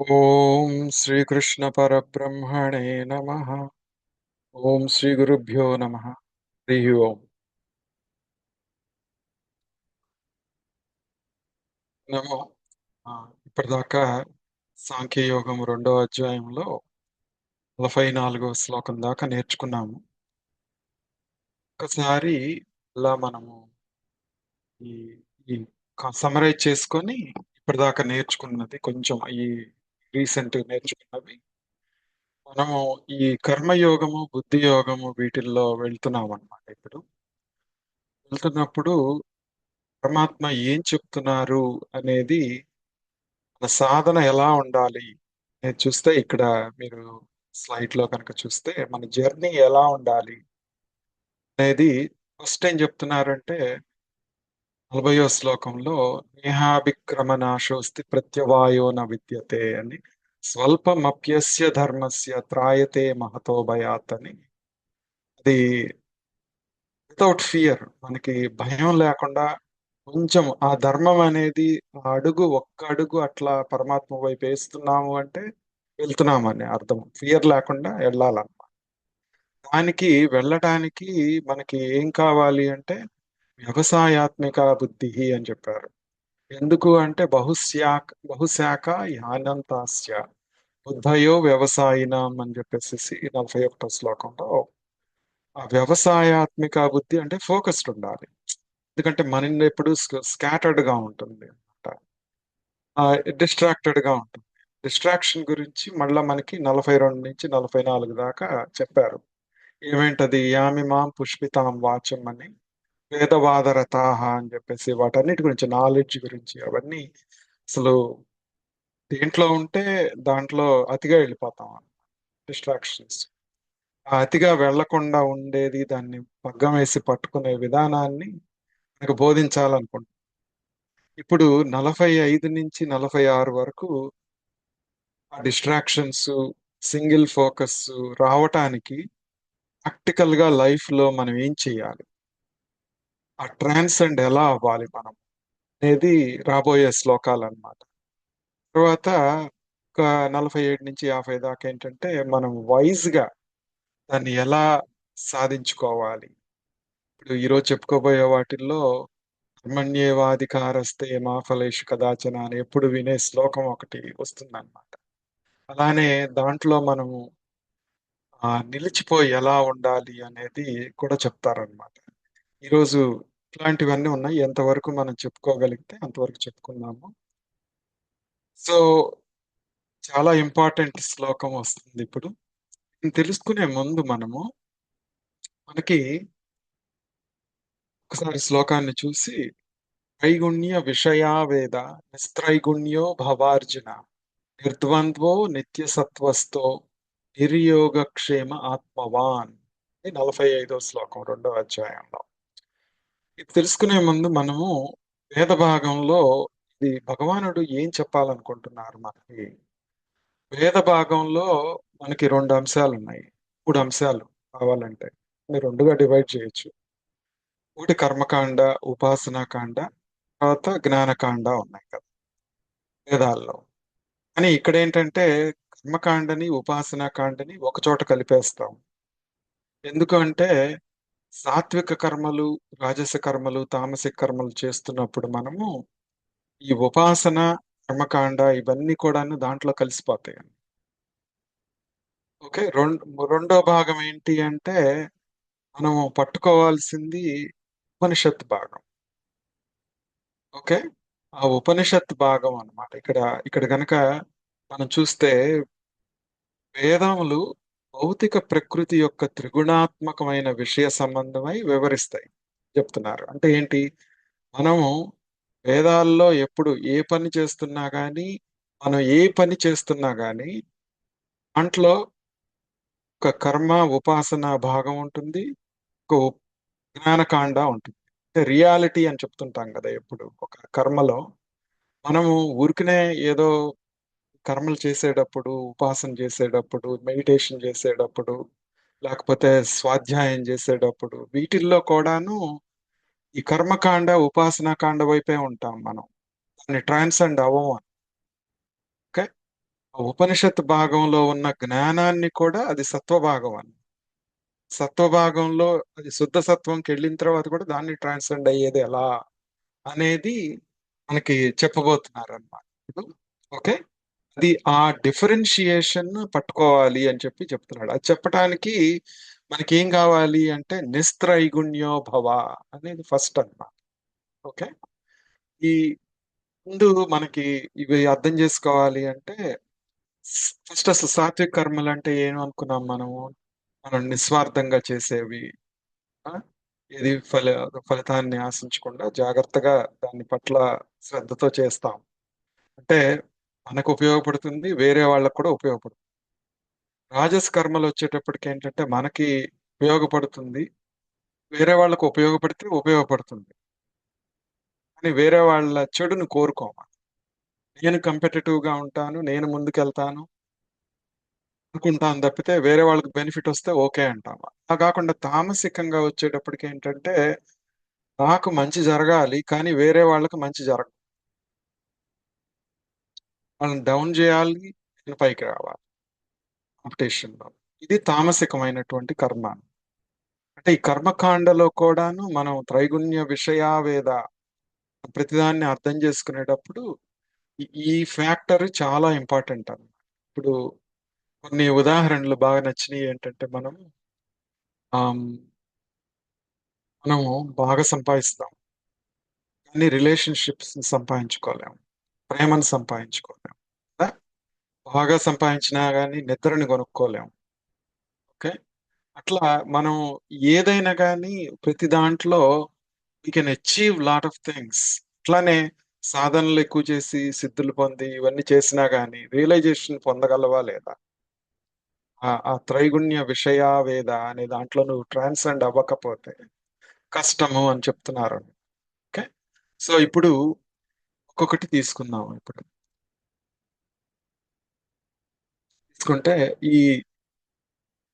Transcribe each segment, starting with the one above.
ఓం శ్రీకృష్ణ పరబ్రహ్మణే నమః. ఓం శ్రీ గురుభ్యో నమః. హరి ఓం. నమో. ఆ, ఇప్పటిదాకా సాంఖ్యయోగం 2వ అధ్యాయంలో 44వ శ్లోకం దాకా నేర్చుకున్నాము. ఒకసారి ఇలా మనము ఈ ఈ సమరైజ్ చేసుకొని ఇప్పటిదాకా నేర్చుకున్నది కొంచెం ఈ రీసెంట్ నేర్చుకున్నవి మనము ఈ కర్మయోగము బుద్ధి యోగము వీటిల్లో వెళ్తున్నాం అన్నమాట. ఇప్పుడు వెళ్తున్నప్పుడు పరమాత్మ ఏం చెప్తున్నారు అనేది, మన సాధన ఎలా ఉండాలి అనేది చూస్తే, ఇక్కడ మీరు స్లైడ్ లో కనుక చూస్తే మన జర్నీ ఎలా ఉండాలి అనేది ఫస్ట్ ఏం చెప్తున్నారంటే 40వ శ్లోకంలో నేహాభిక్రమ నాశోస్తి ప్రత్యవాయో న విద్యతే అని, స్వల్పమప్యస్య ధర్మస్య త్రాయతే మహతో భయాత్ అని. అది వితౌట్ ఫియర్, మనకి భయం లేకుండా కొంచెం ఆ ధర్మం అనేది ఒక్క అడుగు అట్లా పరమాత్మ వైపు వేస్తున్నాము అంటే వెళ్తున్నామని అర్థం. ఫియర్ లేకుండా వెళ్ళాలన్నమాట. దానికి వెళ్ళటానికి మనకి ఏం కావాలి అంటే వ్యవసాయాత్మిక బుద్ధి అని చెప్పారు. ఎందుకు అంటే బహుశాఖ యానంతాస్య బుద్ధయో వ్యవసాయినాం అని చెప్పేసి 41వ శ్లోకంలో, ఆ వ్యవసాయాత్మిక బుద్ధి అంటే ఫోకస్డ్ ఉండాలి. ఎందుకంటే మైండ్ ఎప్పుడు స్కాటర్డ్ గా ఉంటుంది, డిస్ట్రాక్టెడ్ గా ఉంటుంది. డిస్ట్రాక్షన్ గురించి మళ్ళా మనకి 42 నుంచి 44 దాకా చెప్పారు. ఏమేంటది, యామి మాం పుష్పితాం వాచం అని, వేదవాదరతాహ అని చెప్పేసి వాటన్నిటి గురించి, నాలెడ్జ్ గురించి అవన్నీ అసలు దేంట్లో ఉంటే దాంట్లో అతిగా వెళ్ళిపోతాం. డిస్ట్రాక్షన్స్ ఆ అతిగా వెళ్లకుండా ఉండేది, దాన్ని పగ్గం వేసి పట్టుకునే విధానాన్ని మనకు బోధించాలనుకుంటున్నాం. ఇప్పుడు 45 నుంచి 46 వరకు ఆ డిస్ట్రాక్షన్స్, సింగిల్ ఫోకస్ రావటానికి ప్రాక్టికల్ గా లైఫ్ లో మనం ఏం చేయాలి, ఆ ట్రాన్సెండ్ ఎలా అవ్వాలి మనం అనేది రాబోయే శ్లోకాలు అన్నమాట. తర్వాత ఒక 47 నుంచి 50 దాకా ఏంటంటే మనం వైజ్ గా దాన్ని ఎలా సాధించుకోవాలి. ఇప్పుడు ఈరోజు చెప్పుకోబోయే వాటిల్లో కర్మణ్యేవాధికారస్తే మా ఫలేషు కదాచన అని ఎప్పుడు వినే శ్లోకం ఒకటి వస్తుందన్నమాట. అలానే దాంట్లో మనము నిలిచిపోయి ఎలా ఉండాలి అనేది కూడా చెప్తారనమాట. ఈరోజు ఇట్లాంటివన్నీ ఉన్నాయి. ఎంతవరకు మనం చెప్పుకోగలిగితే అంతవరకు చెప్పుకున్నాము. సో చాలా ఇంపార్టెంట్ శ్లోకం వస్తుంది ఇప్పుడు. ఇది తెలుసుకునే ముందు మనకి ఒకసారి శ్లోకాన్ని చూసి, త్రైగుణ్య విషయా వేద నిస్త్రైగుణ్యో భవార్జున నిర్ద్వంద్వో నిత్య సత్వస్తో నిర్యోగక్షేమ ఆత్మవాన్. ఇది 45వ శ్లోకం 2వ అధ్యాయంలో. ఇది తెలుసుకునే ముందు మనము వేద భాగంలో ఇది భగవానుడు ఏం చెప్పాలనుకుంటున్నారు మనకి. వేద భాగంలో మనకి 2 అంశాలు ఉన్నాయి, 3 అంశాలు కావాలంటే మీరు 2గా డివైడ్ చేయొచ్చు. ఒకటి కర్మకాండ, ఉపాసనాకాండ, తర్వాత జ్ఞానకాండ ఉన్నాయి కదా వేదాల్లో. కానీ ఇక్కడ ఏంటంటే కర్మకాండని ఉపాసనాకాండని ఒక చోట కలిపేస్తాం. ఎందుకంటే సాత్విక కర్మలు, రాజస కర్మలు, తామసిక కర్మలు చేస్తున్నప్పుడు మనము ఈ ఉపాసన, కర్మకాండ ఇవన్నీ కూడాను దాంట్లో కలిసిపోతాయి. ఓకే. రెండో భాగం ఏంటి అంటే మనము పట్టుకోవాల్సింది ఉపనిషత్ భాగం. ఓకే. ఆ ఉపనిషత్ భాగం అన్నమాట. ఇక్కడ ఇక్కడ గనక మనం చూస్తే వేదములు భౌతిక ప్రకృతి యొక్క త్రిగుణాత్మకమైన విషయ సంబంధమై వివరిస్తాయి చెప్తున్నారు. అంటే ఏంటి, మనము వేదాల్లో ఎప్పుడు ఏ పని చేస్తున్నా గానీ, మనం ఏ పని చేస్తున్నా గానీ దాంట్లో ఒక కర్మ ఉపాసన భాగం ఉంటుంది, ఒక జ్ఞానకాండ ఉంటుంది. అంటే రియాలిటీ అని చెప్తుంటాం కదా ఎప్పుడు. ఒక కర్మలో మనము ఊరికనే ఏదో కర్మలు చేసేటప్పుడు, ఉపాసన చేసేటప్పుడు, మెడిటేషన్ చేసేటప్పుడు, లేకపోతే స్వాధ్యాయం చేసేటప్పుడు వీటిల్లో కూడాను ఈ కర్మకాండ ఉపాసనా కాండ వైపే ఉంటాం మనం. దాన్ని ట్రాన్సెండ్ అవ్వం. ఓకే. ఉపనిషత్ భాగంలో ఉన్న జ్ఞానాన్ని కూడా అది సత్వభాగం అని. సత్వభాగంలో అది శుద్ధ సత్వంకి వెళ్ళిన తర్వాత కూడా దాన్ని ట్రాన్సెండ్ అయ్యేది ఎలా అనేది మనకి చెప్పబోతున్నారు అన్నమాట. ఓకే. అది ఆ డిఫరెన్షియేషన్ పట్టుకోవాలి అని చెప్పి చెప్తున్నాడు. అది చెప్పటానికి మనకి ఏం కావాలి అంటే నిస్త్రైగుణ్యో భవ అనేది ఫస్ట్ అన్నమాట. ఓకే. ఈ ముందు మనకి ఇవి అర్థం చేసుకోవాలి అంటే ఫస్ట్ అసలు సాత్విక కర్మలు అంటే ఏం అనుకున్నాం మనము? మనం నిస్వార్థంగా చేసేవి. ఆ? ఏది ఫలితాన్ని ఆశించకుండా జాగ్రత్తగా దాని పట్ల శ్రద్ధతో చేస్తాం. అంటే మనకు ఉపయోగపడుతుంది, వేరే వాళ్ళకు కూడా ఉపయోగపడుతుంది. రాజస్ కర్మలు వచ్చేటప్పటికి ఏంటంటే మనకి ఉపయోగపడుతుంది, వేరే వాళ్ళకు ఉపయోగపడితే ఉపయోగపడుతుంది. కానీ వేరే వాళ్ళ చెడును కోరుకోము. నేను కంపెటిటివ్ గా ఉంటాను, నేను ముందుకెళ్తాను అనుకుంటాను తప్పితే వేరే వాళ్ళకి బెనిఫిట్ వస్తే ఓకే అంటాం. అలా కాకుండా తామసికంగా వచ్చేటప్పటికి ఏంటంటే నాకు మంచి జరగాలి కానీ వేరే వాళ్ళకి మంచి జరగ వాళ్ళని డౌన్ చేయాలి, నేను పైకి రావాలి కాంపిటీషన్ లో. ఇది తామసికమైనటువంటి కర్మ. అంటే ఈ కర్మకాండలో కూడాను మనం త్రైగుణ్య విషయావేద ప్రతిదాన్ని అర్థం చేసుకునేటప్పుడు ఈ ఫ్యాక్టర్ చాలా ఇంపార్టెంట్ అన్నమాట. ఇప్పుడు కొన్ని ఉదాహరణలు బాగా నచ్చినవి ఏంటంటే ఆమ్, మనము బాగా సంపాదిస్తాం కానీ రిలేషన్షిప్స్ సంపాదించుకోలేము, ప్రేమను సంపాదించుకోలేము కదా? బాగా సంపాదించినా కానీ నిద్రని కొనుక్కోలేము. ఓకే. అట్లా మనం ఏదైనా కానీ ప్రతి దాంట్లో we can achieve lot of things. అట్లానే సాధనలు ఎక్కువ చేసి సిద్ధులు పొంది ఇవన్నీ చేసినా గానీ రియలైజేషన్ పొందగలవా లేదా? ఆ త్రైగుణ్య విషయావేద అనే దాంట్లో నువ్వు ట్రాన్సెండ్ అవ్వకపోతే కష్టము అని చెప్తున్నారు. ఓకే. సో ఇప్పుడు ఒక్కొక్కటి తీసుకుందాం. ఇప్పుడు తీసుకుంటే ఈ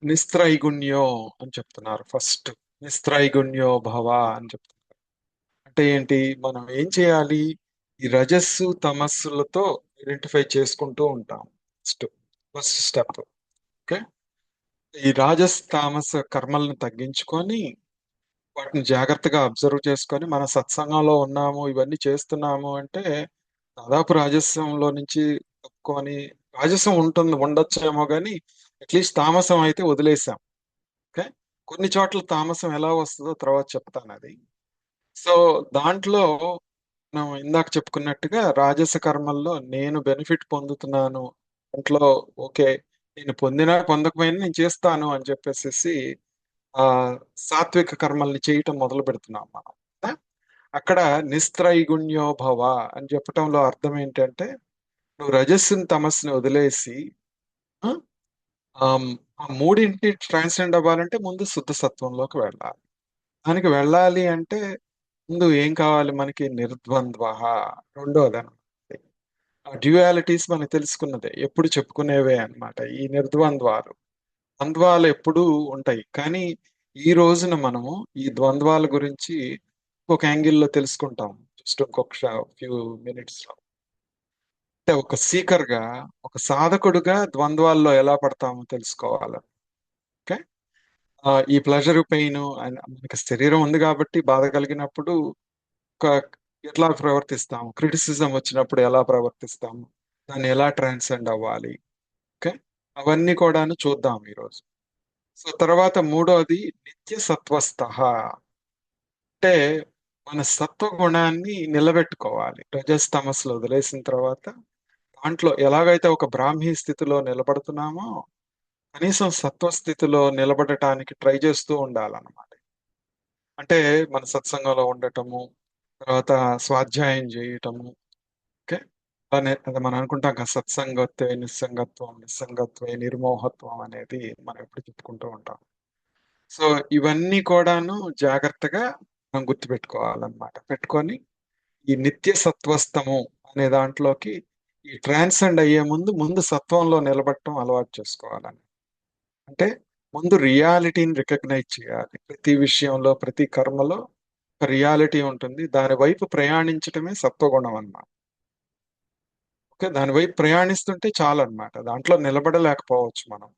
నిస్త్రైగుణ్యో అని చెప్తున్నారు ఫస్ట్. నిస్త్రైగుణ్యో భవ అని చెప్తున్నారు. అంటే ఏంటి? మనం ఏం చేయాలి? ఈ రజస్సు తమస్సులతో ఐడెంటిఫై చేసుకుంటూ ఉంటాం. First first step. ఓకే. ఈ రాజస్ తామస కర్మల్ని తగ్గించుకొని వాటిని జాగ్రత్తగా అబ్జర్వ్ చేసుకొని మన సత్సంగంలో ఉన్నాము, ఇవన్నీ చేస్తున్నాము అంటే దాదాపు రాజస్యంలో నుంచి తప్పుకొని, రాజసం ఉండొచ్చేమో కానీ అట్లీస్ట్ తామసం అయితే వదిలేసాం. ఓకే. కొన్ని చోట్ల తామసం ఎలా వస్తుందో తర్వాత చెప్తాను అది. సో దాంట్లో మనం ఇందాక చెప్పుకున్నట్టుగా రాజస కర్మల్లో నేను బెనిఫిట్ పొందుతున్నాను, దాంట్లో ఓకే, నేను పొందినా పొందకపోయినా నేను చేస్తాను అని చెప్పేసి ఆ సాత్విక కర్మల్ని చేయటం మొదలు పెడుతున్నాం మనం. ఆ? అక్కడ నిస్త్రైగుణ్యో భవ అని చెప్పటంలో అర్థం ఏంటంటే నువ్వు రజస్సుని తమస్సుని వదిలేసి ఆ, ఆమ్, ఆ మూడింటి ట్రాన్సెండ్ అవ్వాలంటే ముందు శుద్ధ సత్వంలోకి వెళ్ళాలి. దానికి వెళ్ళాలి అంటే ముందు ఏం కావాలి మనకి? నిర్ద్వంద్వ. రెండోది అనమాట. ఆ డ్యూయాలిటీస్ మనకు తెలుసుకున్నదే, ఎప్పుడు చెప్పుకునేవే అన్నమాట ఈ నిర్ద్వంద్వాలు. ద్వంద్వాలు ఎప్పుడూ ఉంటాయి కానీ ఈ రోజున మనము ఈ ద్వంద్వాల గురించి ఒక యాంగిల్లో తెలుసుకుంటాం. జస్ట్ ఇంకొక ఫ్యూ మినిట్స్ లో. అంటే ఒక సీకర్ గా, ఒక సాధకుడుగా ద్వంద్వాల్లో ఎలా పడతామో తెలుసుకోవాలి. ఓకే. ఈ ప్లెజర్ పెయిన్ మనకి శరీరం ఉంది కాబట్టి బాధ కలిగినప్పుడు ఒక ఎట్లా ప్రవర్తిస్తాము, క్రిటిసిజం వచ్చినప్పుడు ఎలా ప్రవర్తిస్తాము, దాన్ని ఎలా ట్రాన్సెండ్ అవ్వాలి. ఓకే. అవన్నీ కూడాను చూద్దాం ఈరోజు. సో తర్వాత మూడోది నిత్య సత్వస్థ. అంటే మన సత్వ గుణాన్ని నిలబెట్టుకోవాలి. రజస్ తమస్సులు వదిలేసిన తర్వాత దాంట్లో ఎలాగైతే ఒక బ్రాహ్మీ స్థితిలో నిలబడుతున్నామో కనీసం సత్వ స్థితిలో నిలబడటానికి ట్రై చేస్తూ ఉండాలన్నమాట. అంటే మన సత్సంగంలో ఉండటము, తర్వాత స్వాధ్యాయం చేయటము. ఓకే. అది మనం అనుకుంటాం కదా, సత్సంగత్వే నిస్సంగత్వం, నిస్సంగత్వే నిర్మోహత్వం అనేది మనం ఎప్పుడు చెప్పుకుంటూ ఉంటాం. సో ఇవన్నీ కూడాను జాగ్రత్తగా మనం గుర్తుపెట్టుకోవాలన్నమాట. పెట్టుకొని ఈ నిత్య సత్వస్థము అనే దాంట్లోకి ఈ ట్రాన్సెండ్ అయ్యే ముందు ముందు సత్వంలో నిలబడటం అలవాటు చేసుకోవాలని. అంటే ముందు రియాలిటీని రికగ్నైజ్ చేయాలి. ప్రతి విషయంలో ప్రతి కర్మలో ఒక రియాలిటీ ఉంటుంది, దాని వైపు ప్రయాణించటమే సత్వగుణం అన్నమాట. ఓకే, దాని వైపు ప్రయాణిస్తుంటే చాలు అనమాట. దాంట్లో నిలబడలేకపోవచ్చు మనం,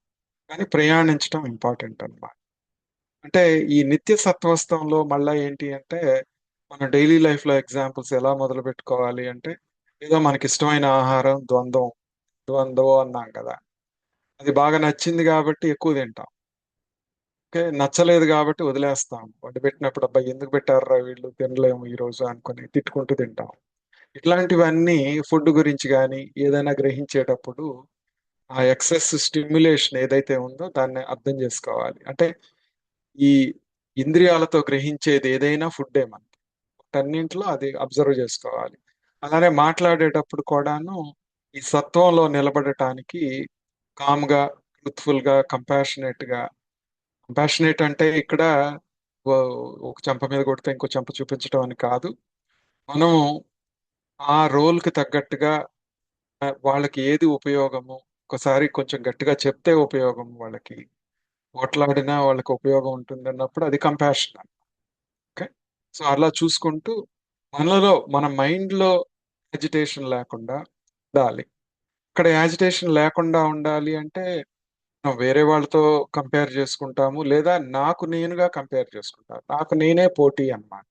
కానీ ప్రయాణించడం ఇంపార్టెంట్ అన్నమాట. అంటే ఈ నిత్య సత్వస్థంలో మళ్ళా ఏంటి అంటే, మన డైలీ లైఫ్ లో ఎగ్జాంపుల్స్ ఎలా మొదలు పెట్టుకోవాలి అంటే, ఏదో మనకి ఇష్టమైన ఆహారం ద్వంద్వం, ద్వంద్వం అన్నాం కదా. అది బాగా నచ్చింది కాబట్టి ఎక్కువ తింటాం. ఓకే, నచ్చలేదు కాబట్టి వదిలేస్తాం. వండి పెట్టినప్పుడు అబ్బాయి ఎందుకు పెట్టారురా వీళ్ళు, తినలేము ఈ రోజు అనుకుని తిట్టుకుంటూ తింటాం. ఇట్లాంటివన్నీ ఫుడ్ గురించి కానీ ఏదైనా గ్రహించేటప్పుడు ఆ ఎక్సెస్ స్టిమ్యులేషన్ ఏదైతే ఉందో దాన్ని అర్థం చేసుకోవాలి. అంటే ఈ ఇంద్రియాలతో గ్రహించేది ఏదైనా ఫుడ్డే మనకి. వాటన్నింటిలో అది అబ్జర్వ్ చేసుకోవాలి. అలానే మాట్లాడేటప్పుడు కూడాను ఈ సత్వంలో నిలబడటానికి కామ్గా, ట్రూత్ఫుల్ గా, కంపాషనేట్ గా. కంపాషనేట్ అంటే ఇక్కడ ఒక చెంప మీద కొడితే ఇంకో చెంప చూపించడం అని కాదు. మనం ఆ రోల్ కి తగ్గట్టుగా వాళ్ళకి ఏది ఉపయోగము, ఒకసారి కొంచెం గట్టిగా చెప్తే ఉపయోగం వాళ్ళకి, మాట్లాడినా వాళ్ళకి ఉపయోగం ఉంటుంది అన్నప్పుడు అది కంపాషన్. ఓకే, సో అలా చూసుకుంటూ మనలో మన మైండ్ లో యాజిటేషన్ లేకుండా ఉండాలి. ఇక్కడ యాజిటేషన్ లేకుండా ఉండాలి అంటే మనం వేరే వాళ్ళతో కంపేర్ చేసుకుంటాము, లేదా నాకు నేనుగా కంపేర్ చేసుకుంటాను. నాకు నేనే పోటీ అన్నమాట.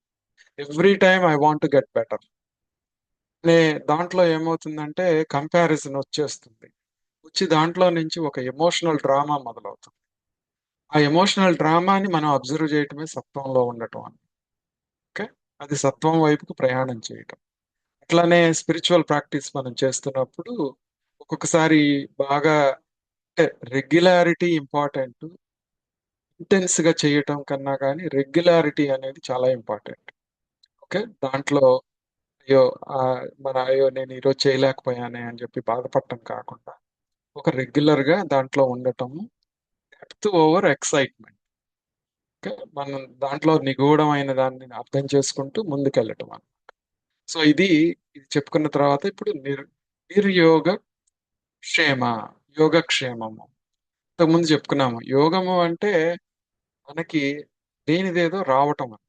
Every time I want to get better అనే దాంట్లో ఏమవుతుందంటే కంపారిజన్ వచ్చేస్తుంది. వచ్చి దాంట్లో నుంచి ఒక ఎమోషనల్ డ్రామా మొదలవుతుంది. ఆ ఎమోషనల్ డ్రామాని మనం అబ్జర్వ్ చేయటమే సత్వంలో ఉండటం అని. ఓకే, అది సత్వం వైపుకు ప్రయాణం చేయటం. అట్లానే స్పిరిచువల్ ప్రాక్టీస్ మనం చేస్తున్నప్పుడు ఒక్కొక్కసారి బాగా, అంటే రెగ్యులారిటీ ఇంపార్టెంట్. ఇంటెన్స్ గా చేయటం కన్నా కానీ రెగ్యులారిటీ అనేది చాలా ఇంపార్టెంట్. ఓకే, దాంట్లో అయ్యో ఆ, అయ్యో నేను ఈరోజు చేయలేకపోయానే అని చెప్పి బాధపడటం కాకుండా ఒక రెగ్యులర్ గా దాంట్లో ఉండటము, డెప్త్ ఓవర్ ఎక్సైట్మెంట్. ఓకే, మనం దాంట్లో నిగూఢమైన దాన్ని అర్థం చేసుకుంటూ ముందుకెళ్ళటం అన్నమాట. సో ఇది చెప్పుకున్న తర్వాత ఇప్పుడు నిర్యోగ క్షేమ, యోగక్షేమము. ఇంతకుముందు చెప్పుకున్నాము, యోగము అంటే మనకి లేనిదేదో రావటం అని.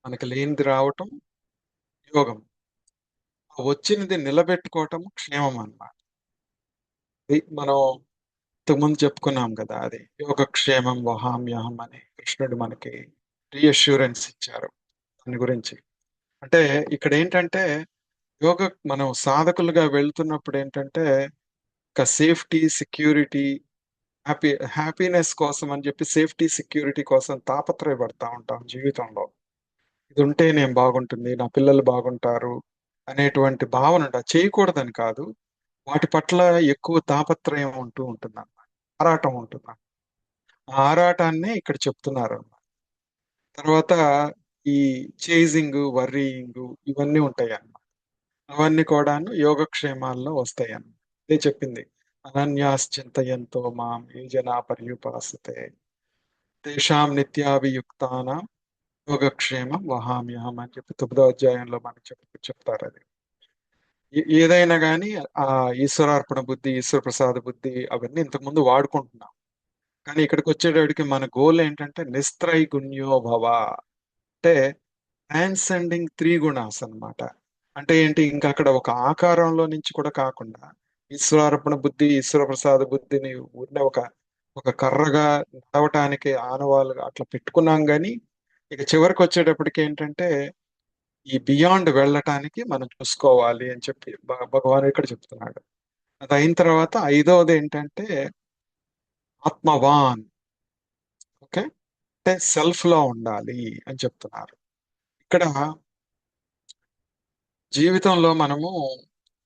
మనకి లేనిది రావటం యోగం. ఆ వచ్చినది నిలబెట్టుకోవటం క్షేమం అన్నమాట. ఇది మనం ఇంతకుముందు చెప్పుకున్నాం కదా, అది యోగక్షేమం వహామ్యహం అని కృష్ణుడు మనకి రీఅష్యూరెన్స్ ఇచ్చారు దాని గురించి. అంటే ఇక్కడ ఏంటంటే యోగ మనం సాధకులుగా వెళ్తున్నప్పుడు ఏంటంటే ఒక సేఫ్టీ, సెక్యూరిటీ, హ్యాపీ హ్యాపీనెస్ కోసం అని చెప్పి సేఫ్టీ సెక్యూరిటీ కోసం తాపత్రయపడతా ఉంటాం జీవితంలో. ఇది ఉంటే నేను బాగుంటుంది, నా పిల్లలు బాగుంటారు అనేటువంటి భావన చేయకూడదని కాదు, వాటి పట్ల ఎక్కువ తాపత్రయం ఉంటూ ఉంటుంది అన్నమాట. ఆరాటం ఉంటుంది. ఆ ఆరాటాన్నే ఇక్కడ చెప్తున్నారు అన్నమాట. తర్వాత ఈ చేజింగ్, వర్రీయింగ్ ఇవన్నీ ఉంటాయి అన్నమాట. అవన్నీ కూడాను యోగక్షేమాల్లో వస్తాయి అన్నమాట. ఇదే చెప్పింది, అనన్యాశ్చింతయంతో మాం ఏ జనా పర్యుపాసతే తేషాం నిత్యాభియుక్తానాం యోగక్షేమం వహామ్యహం అని చెప్పి 9వ అధ్యాయంలో మనకి చెప్తారు అది. ఏదైనా కానీ ఆ ఈశ్వరార్పణ బుద్ధి, ఈశ్వర ప్రసాద బుద్ధి అవన్నీ ఇంతకుముందు వాడుకుంటున్నాం. కానీ ఇక్కడికి వచ్చేటప్పటికి మన గోల్ ఏంటంటే నిస్త్రైగుణ్యో భవ. అంటే ట్రాన్సెండింగ్ త్రీ గుణాస్ అన్నమాట. అంటే ఏంటి, ఇంకా అక్కడ ఒక ఆకారంలో నుంచి కూడా కాకుండా ఈశ్వరార్పణ బుద్ధి, ఈశ్వర ప్రసాద బుద్ధిని ఉన్న ఒక ఒక కర్రగా నడవటానికి ఆనవాలుగా అట్లా పెట్టుకున్నాం. కానీ ఇక చివరికి వచ్చేటప్పటికి ఏంటంటే ఈ బియాండ్ వెళ్ళటానికి మనం చూసుకోవాలి అని చెప్పి భగవాన్ ఇక్కడ చెప్తున్నాడు. అది అయిన తర్వాత ఐదవది ఏంటంటే ఆత్మవాన్. ఓకే, అంటే సెల్ఫ్ లో ఉండాలి అని చెప్తున్నారు. ఇక్కడ జీవితంలో మనము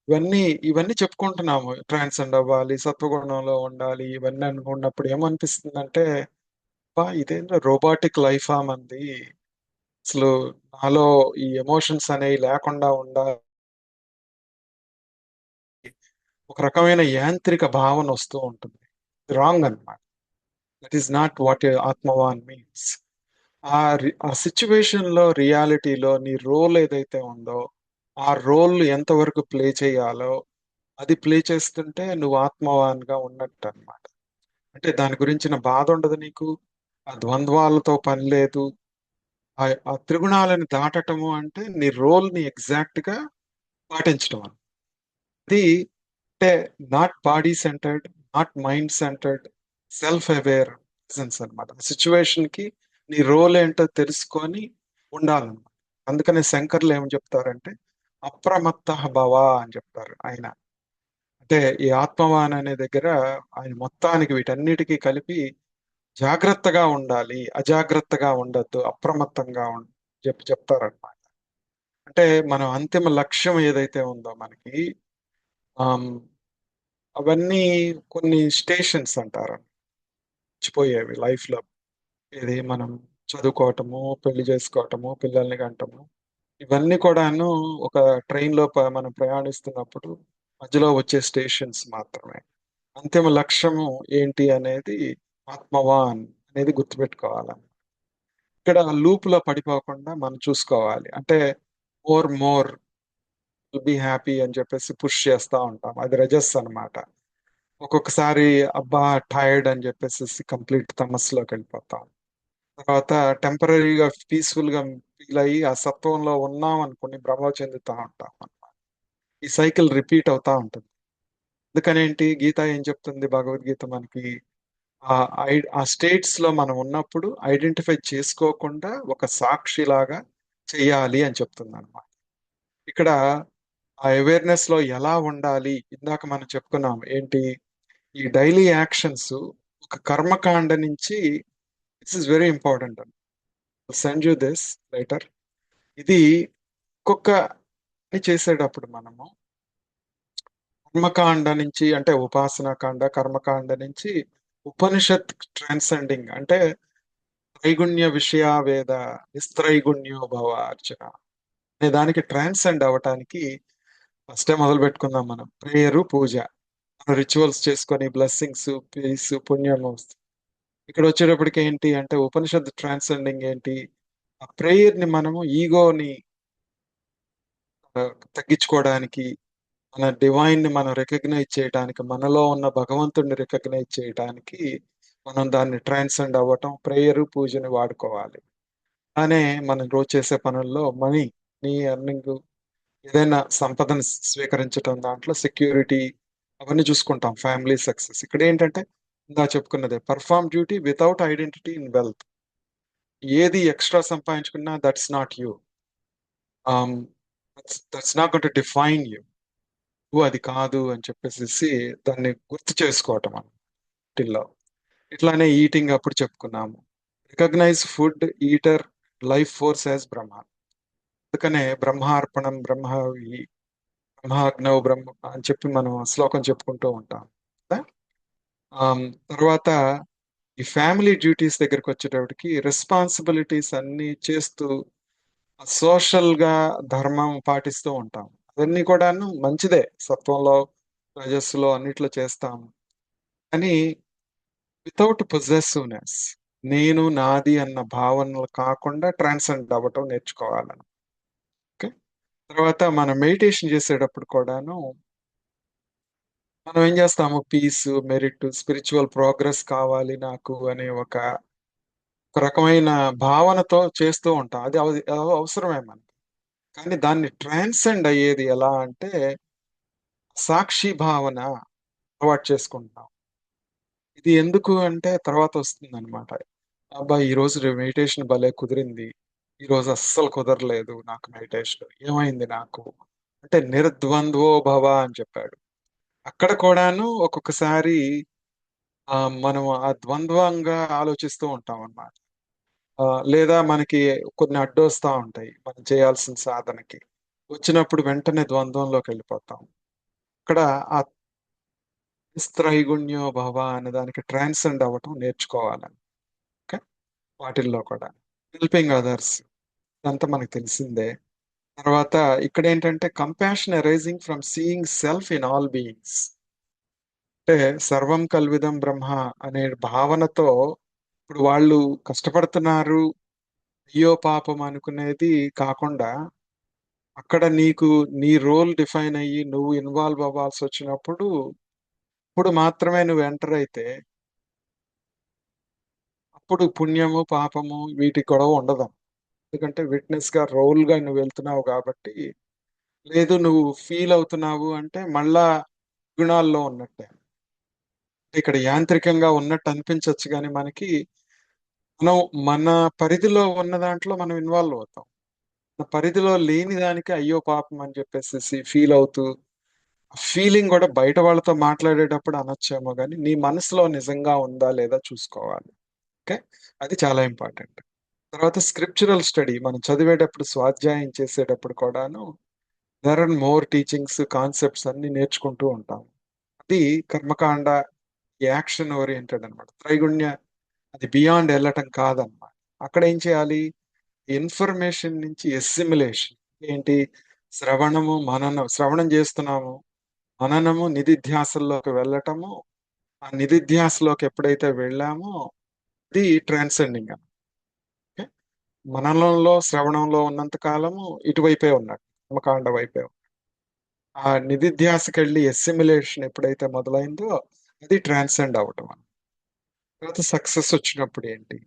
ఇవన్నీ ఇవన్నీ చెప్పుకుంటున్నాము, ట్రాన్సెండ్ అవ్వాలి, సత్వగుణంలో ఉండాలి, ఇవన్నీ అనుకున్నప్పుడు ఏమనిపిస్తుందంటే, బా ఇదేంటో రోబోటిక్ లైఫా మంది, అసలు నాలో ఈ ఎమోషన్స్ అనేవి లేకుండా ఉండాలి, ఒక రకమైన యాంత్రిక భావన వస్తూ ఉంటుంది. రాంగ్ అన్నమాట. దట్ ఈస్ నాట్ వాట్ ఆత్మవాన్ మీన్స్. ఆ సిచ్యువేషన్ లో, రియాలిటీలో నీ రోల్ ఏదైతే ఉందో ఆ రోల్ ఎంతవరకు ప్లే చేయాలో అది ప్లే చేస్తుంటే నువ్వు ఆత్మవాన్ గా ఉన్నట్టు అన్నమాట. అంటే దాని గురించిన బాధ ఉండదు నీకు, ఆ ద్వంద్వాలతో పని లేదు. ఆ త్రిగుణాలను దాటటము అంటే నీ రోల్ ని ఎగ్జాక్ట్ గా పాటించడం అని. ఇది అంటే not body centred, not mind centred, self aware presence అనమాట. సిచ్యువేషన్ కి నీ రోల్ ఏంటో తెలుసుకొని ఉండాలన్నమాట. అందుకనే శంకర్లు ఏమని చెప్తారంటే అప్రమత్త భవ అని చెప్తారు ఆయన. అంటే ఈ ఆత్మవాన్ అనే దగ్గర ఆయన మొత్తానికి వీటన్నిటికీ కలిపి జాగ్రత్తగా ఉండాలి, అజాగ్రత్తగా ఉండద్దు, అప్రమత్తంగా చెప్తారన్నమాట. అంటే మనం అంతిమ లక్ష్యం ఏదైతే ఉందో మనకి, ఆమ్, అవన్నీ కొన్ని స్టేషన్స్ అంటారు, మర్చిపోయేవి లైఫ్ లో. ఇది మనం చదువుకోవటము, పెళ్లి చేసుకోవటము, పిల్లల్ని కంటము, ఇవన్నీ కూడాను ఒక ట్రైన్ లో మనం ప్రయాణిస్తున్నప్పుడు మధ్యలో వచ్చే స్టేషన్స్ మాత్రమే. అంతిమ లక్ష్యము ఏంటి అనేది ఆత్మవాన్ అనేది గుర్తుపెట్టుకోవాలి. ఇక్కడ లూప్ లో పడిపోకుండా మనం చూసుకోవాలి. అంటే మోర్ మోర్ బి హ్యాపీ అని చెప్పేసి పుష్ చేస్తా ఉంటాం, అది రజస్ అన్నమాట. ఒక్కొక్కసారి అబ్బా టైర్డ్ అని చెప్పేసి కంప్లీట్ తమస్సులోకి వెళ్ళిపోతాం. తర్వాత టెంపరీగా పీస్ఫుల్ గా ఫీల్ అయ్యి ఆ సత్వంలో ఉన్నాం అనుకుని భ్రమ చెందుతా ఉంటాం అన్నమాట. ఈ సైకిల్ రిపీట్ అవుతా ఉంటుంది. అందుకనేంటి గీత ఏం చెప్తుంది, భగవద్గీత మనకి ఆ ఆ స్టేట్స్ లో మనం ఉన్నప్పుడు ఐడెంటిఫై చేసుకోకుండా ఒక సాక్షిలాగా చెయ్యాలి అని చెప్తుంది అనమాట. ఇక్కడ ఆ అవేర్నెస్ లో ఎలా ఉండాలి, ఇందాక మనం చెప్పుకున్నాం ఏంటి, ఈ డైలీ యాక్షన్స్ ఒక కర్మకాండ నుంచి, దిస్ ఇస్ వెరీ ఇంపార్టెంట్ అండి, సెండ్ యూ దిస్ లెటర్. ఇది ఒక్కొక్క పని చేసేటప్పుడు మనము కర్మకాండ నుంచి, అంటే ఉపాసన కాండ, కర్మకాండ నుంచి ఉపనిషత్ ట్రాన్సెండింగ్, అంటే త్రైగుణ్య విషయ వేద నిస్త్రైగుణ్యో భవ అర్చన అనే దానికి ట్రాన్సెండ్ అవ్వటానికి ఫస్టే మొదలు పెట్టుకుందాం. మనం ప్రేయరు, పూజ, మనం రిచువల్స్ చేసుకొని బ్లెస్సింగ్స్, పీస్, పుణ్యం వస్తుంది. ఇక్కడ వచ్చేటప్పటికి ఏంటి అంటే ఉపనిషత్ ట్రాన్సెండింగ్ ఏంటి, ఆ ప్రేయర్ ని మనము ఈగోని తగ్గించుకోవడానికి, మన డివైన్ ని మనం రికగ్నైజ్ చేయడానికి, మనలో ఉన్న భగవంతుడిని రికగ్నైజ్ చేయడానికి మనం దాన్ని ట్రాన్సెండ్ అవ్వటం, ప్రేయర్ పూజని వాడుకోవాలి. అనే మనం రోజు చేసే పనుల్లో మనీ, నీ ఎర్నింగ్, ఏదైనా సంపదను స్వీకరించడం, దాంట్లో సెక్యూరిటీ, అవన్నీ చూసుకుంటాం. ఫ్యామిలీ సక్సెస్ ఇక్కడ ఏంటంటే ఇందా చెప్పుకున్నదే perform duty without identity in wealth. ఏది ఎక్స్ట్రా సంపాదించుకున్నా that's not you, that's not got to define you, అది కాదు అని చెప్పేసి దాన్ని గుర్తు చేసుకోవటం అన్నిటిలో. ఇట్లానే ఈటింగ్ అప్పుడు చెప్పుకున్నాము, recognize food eater life force as Brahma. అందుకనే బ్రహ్మార్పణం బ్రహ్మాగ్నౌ బ్రహ్మ అని చెప్పి మనం శ్లోకం చెప్పుకుంటూ ఉంటాం కదా. తర్వాత ఈ ఫ్యామిలీ డ్యూటీస్ దగ్గరికి వచ్చేటప్పటికి రెస్పాన్సిబిలిటీస్ అన్ని చేస్తూ సోషల్ గా ధర్మం పాటిస్తూ ఉంటాం. అవన్నీ కూడాను మంచిదే, సత్వంలో రజస్సులో అన్నిట్లో చేస్తాము. కానీ వితౌట్ పొజెసివ్నెస్, నేను నాది అన్న భావనలు కాకుండా ట్రాన్సెండ్ అవ్వటం నేర్చుకోవాలని. ఓకే. తర్వాత మనం మెడిటేషన్ చేసేటప్పుడు కూడాను మనం ఏం చేస్తాము, పీస్, మెరిట్, స్పిరిచువల్ ప్రోగ్రెస్ కావాలి నాకు అనే ఒక రకమైన భావనతో చేస్తూ ఉంటాం. అది అవసరమే మనకి. కానీ దాన్ని ట్రాన్సెండ్ అయ్యేది ఎలా అంటే సాక్షి భావన అలవాటు చేసుకుంటాం. ఇది ఎందుకు అంటే తర్వాత వస్తుంది అనమాట. అబ్బా ఈ రోజు మెడిటేషన్ భలే కుదిరింది, ఈ రోజు అస్సలు కుదరలేదు నాకు మెడిటేషన్, ఏమైంది నాకు అంటే నిర్ద్వంద్వో భవ అని చెప్పాడు. అక్కడ కూడాను ఒక్కొక్కసారి మనం ఆ ద్వంద్వంగా ఆలోచిస్తూ ఉంటాం అన్నమాట. లేదా మనకి కొన్ని అడ్డొస్తా ఉంటాయి మనం చేయాల్సిన సాధనకి, వచ్చినప్పుడు వెంటనే ద్వంద్వంలోకి వెళ్ళిపోతాం. ఇక్కడ ఆ నిస్త్రైగుణ్యో భవ అనే దానికి ట్రాన్సెండ్ అవ్వటం నేర్చుకోవాలని. ఓకే. వాటిల్లో కూడా హెల్పింగ్ అదర్స్, ఇదంతా మనకు తెలిసిందే. తర్వాత ఇక్కడ ఏంటంటే compassion arising from seeing self in all beings. అంటే సర్వం కల్విదం బ్రహ్మ అనే భావనతో ఇప్పుడు వాళ్ళు కష్టపడుతున్నారు, అయ్యో పాపం అనుకునేది కాకుండా, అక్కడ నీకు నీ రోల్ డిఫైన్ అయ్యి నువ్వు ఇన్వాల్వ్ అవ్వాల్సి వచ్చినప్పుడు ఇప్పుడు మాత్రమే నువ్వు ఎంటర్ అయితే, అప్పుడు పుణ్యము పాపము వీటి గొడవ ఉండదు. ఎందుకంటే విట్నెస్ గా రోల్ గా నువ్వు వెళ్తున్నావు కాబట్టి లేదు నువ్వు ఫీల్ అవుతున్నావు అంటే మళ్ళా గుణాల్లో ఉన్నట్టే. ఇక్కడ యాంత్రికంగా ఉన్నట్టు అనిపించవచ్చు కానీ మనకి, మనం మన పరిధిలో ఉన్న దాంట్లో మనం ఇన్వాల్వ్ అవుతాం. మన పరిధిలో లేని దానికి అయ్యో పాపం అని చెప్పేసి ఫీల్ అవుతూ, ఫీలింగ్ కూడా బయట వాళ్ళతో మాట్లాడేటప్పుడు అనొచ్చేమో కానీ నీ మనసులో నిజంగా ఉందా లేదా చూసుకోవాలి. ఓకే, అది చాలా ఇంపార్టెంట్. తర్వాత స్క్రిప్చురల్ స్టడీ మనం చదివేటప్పుడు, స్వాధ్యాయం చేసేటప్పుడు కూడాను there are more teachings, concepts అన్ని నేర్చుకుంటూ ఉంటాం. అది కర్మకాండ యాక్షన్ ఓరియంటెడ్ అన్నమాట. త్రైగుణ్య అది బియాండ్ వెళ్ళటం కాదన్నమాట. అక్కడ ఏం చేయాలి? ఇన్ఫర్మేషన్ నుంచి ఎస్సిమిలేషన్. ఏంటి? శ్రవణము, మననం. శ్రవణం చేస్తున్నాము, మననము, నిధిధ్యాసల్లోకి వెళ్ళటము. ఆ నిధిధ్యాసలోకి ఎప్పుడైతే వెళ్ళామో అది ట్రాన్సెండింగ్. ఓకే, మననంలో, శ్రవణంలో ఉన్నంత కాలము ఇటువైపే ఉన్నట్టు, కర్మకాండ వైపే. ఆ నిధిధ్యాసకి వెళ్ళి ఎస్సిమిలేషన్ ఎప్పుడైతే మొదలైందో అది ట్రాన్సెండ్ అవటం. తర్వాత సక్సెస్ వచ్చినప్పుడు ఏంటి?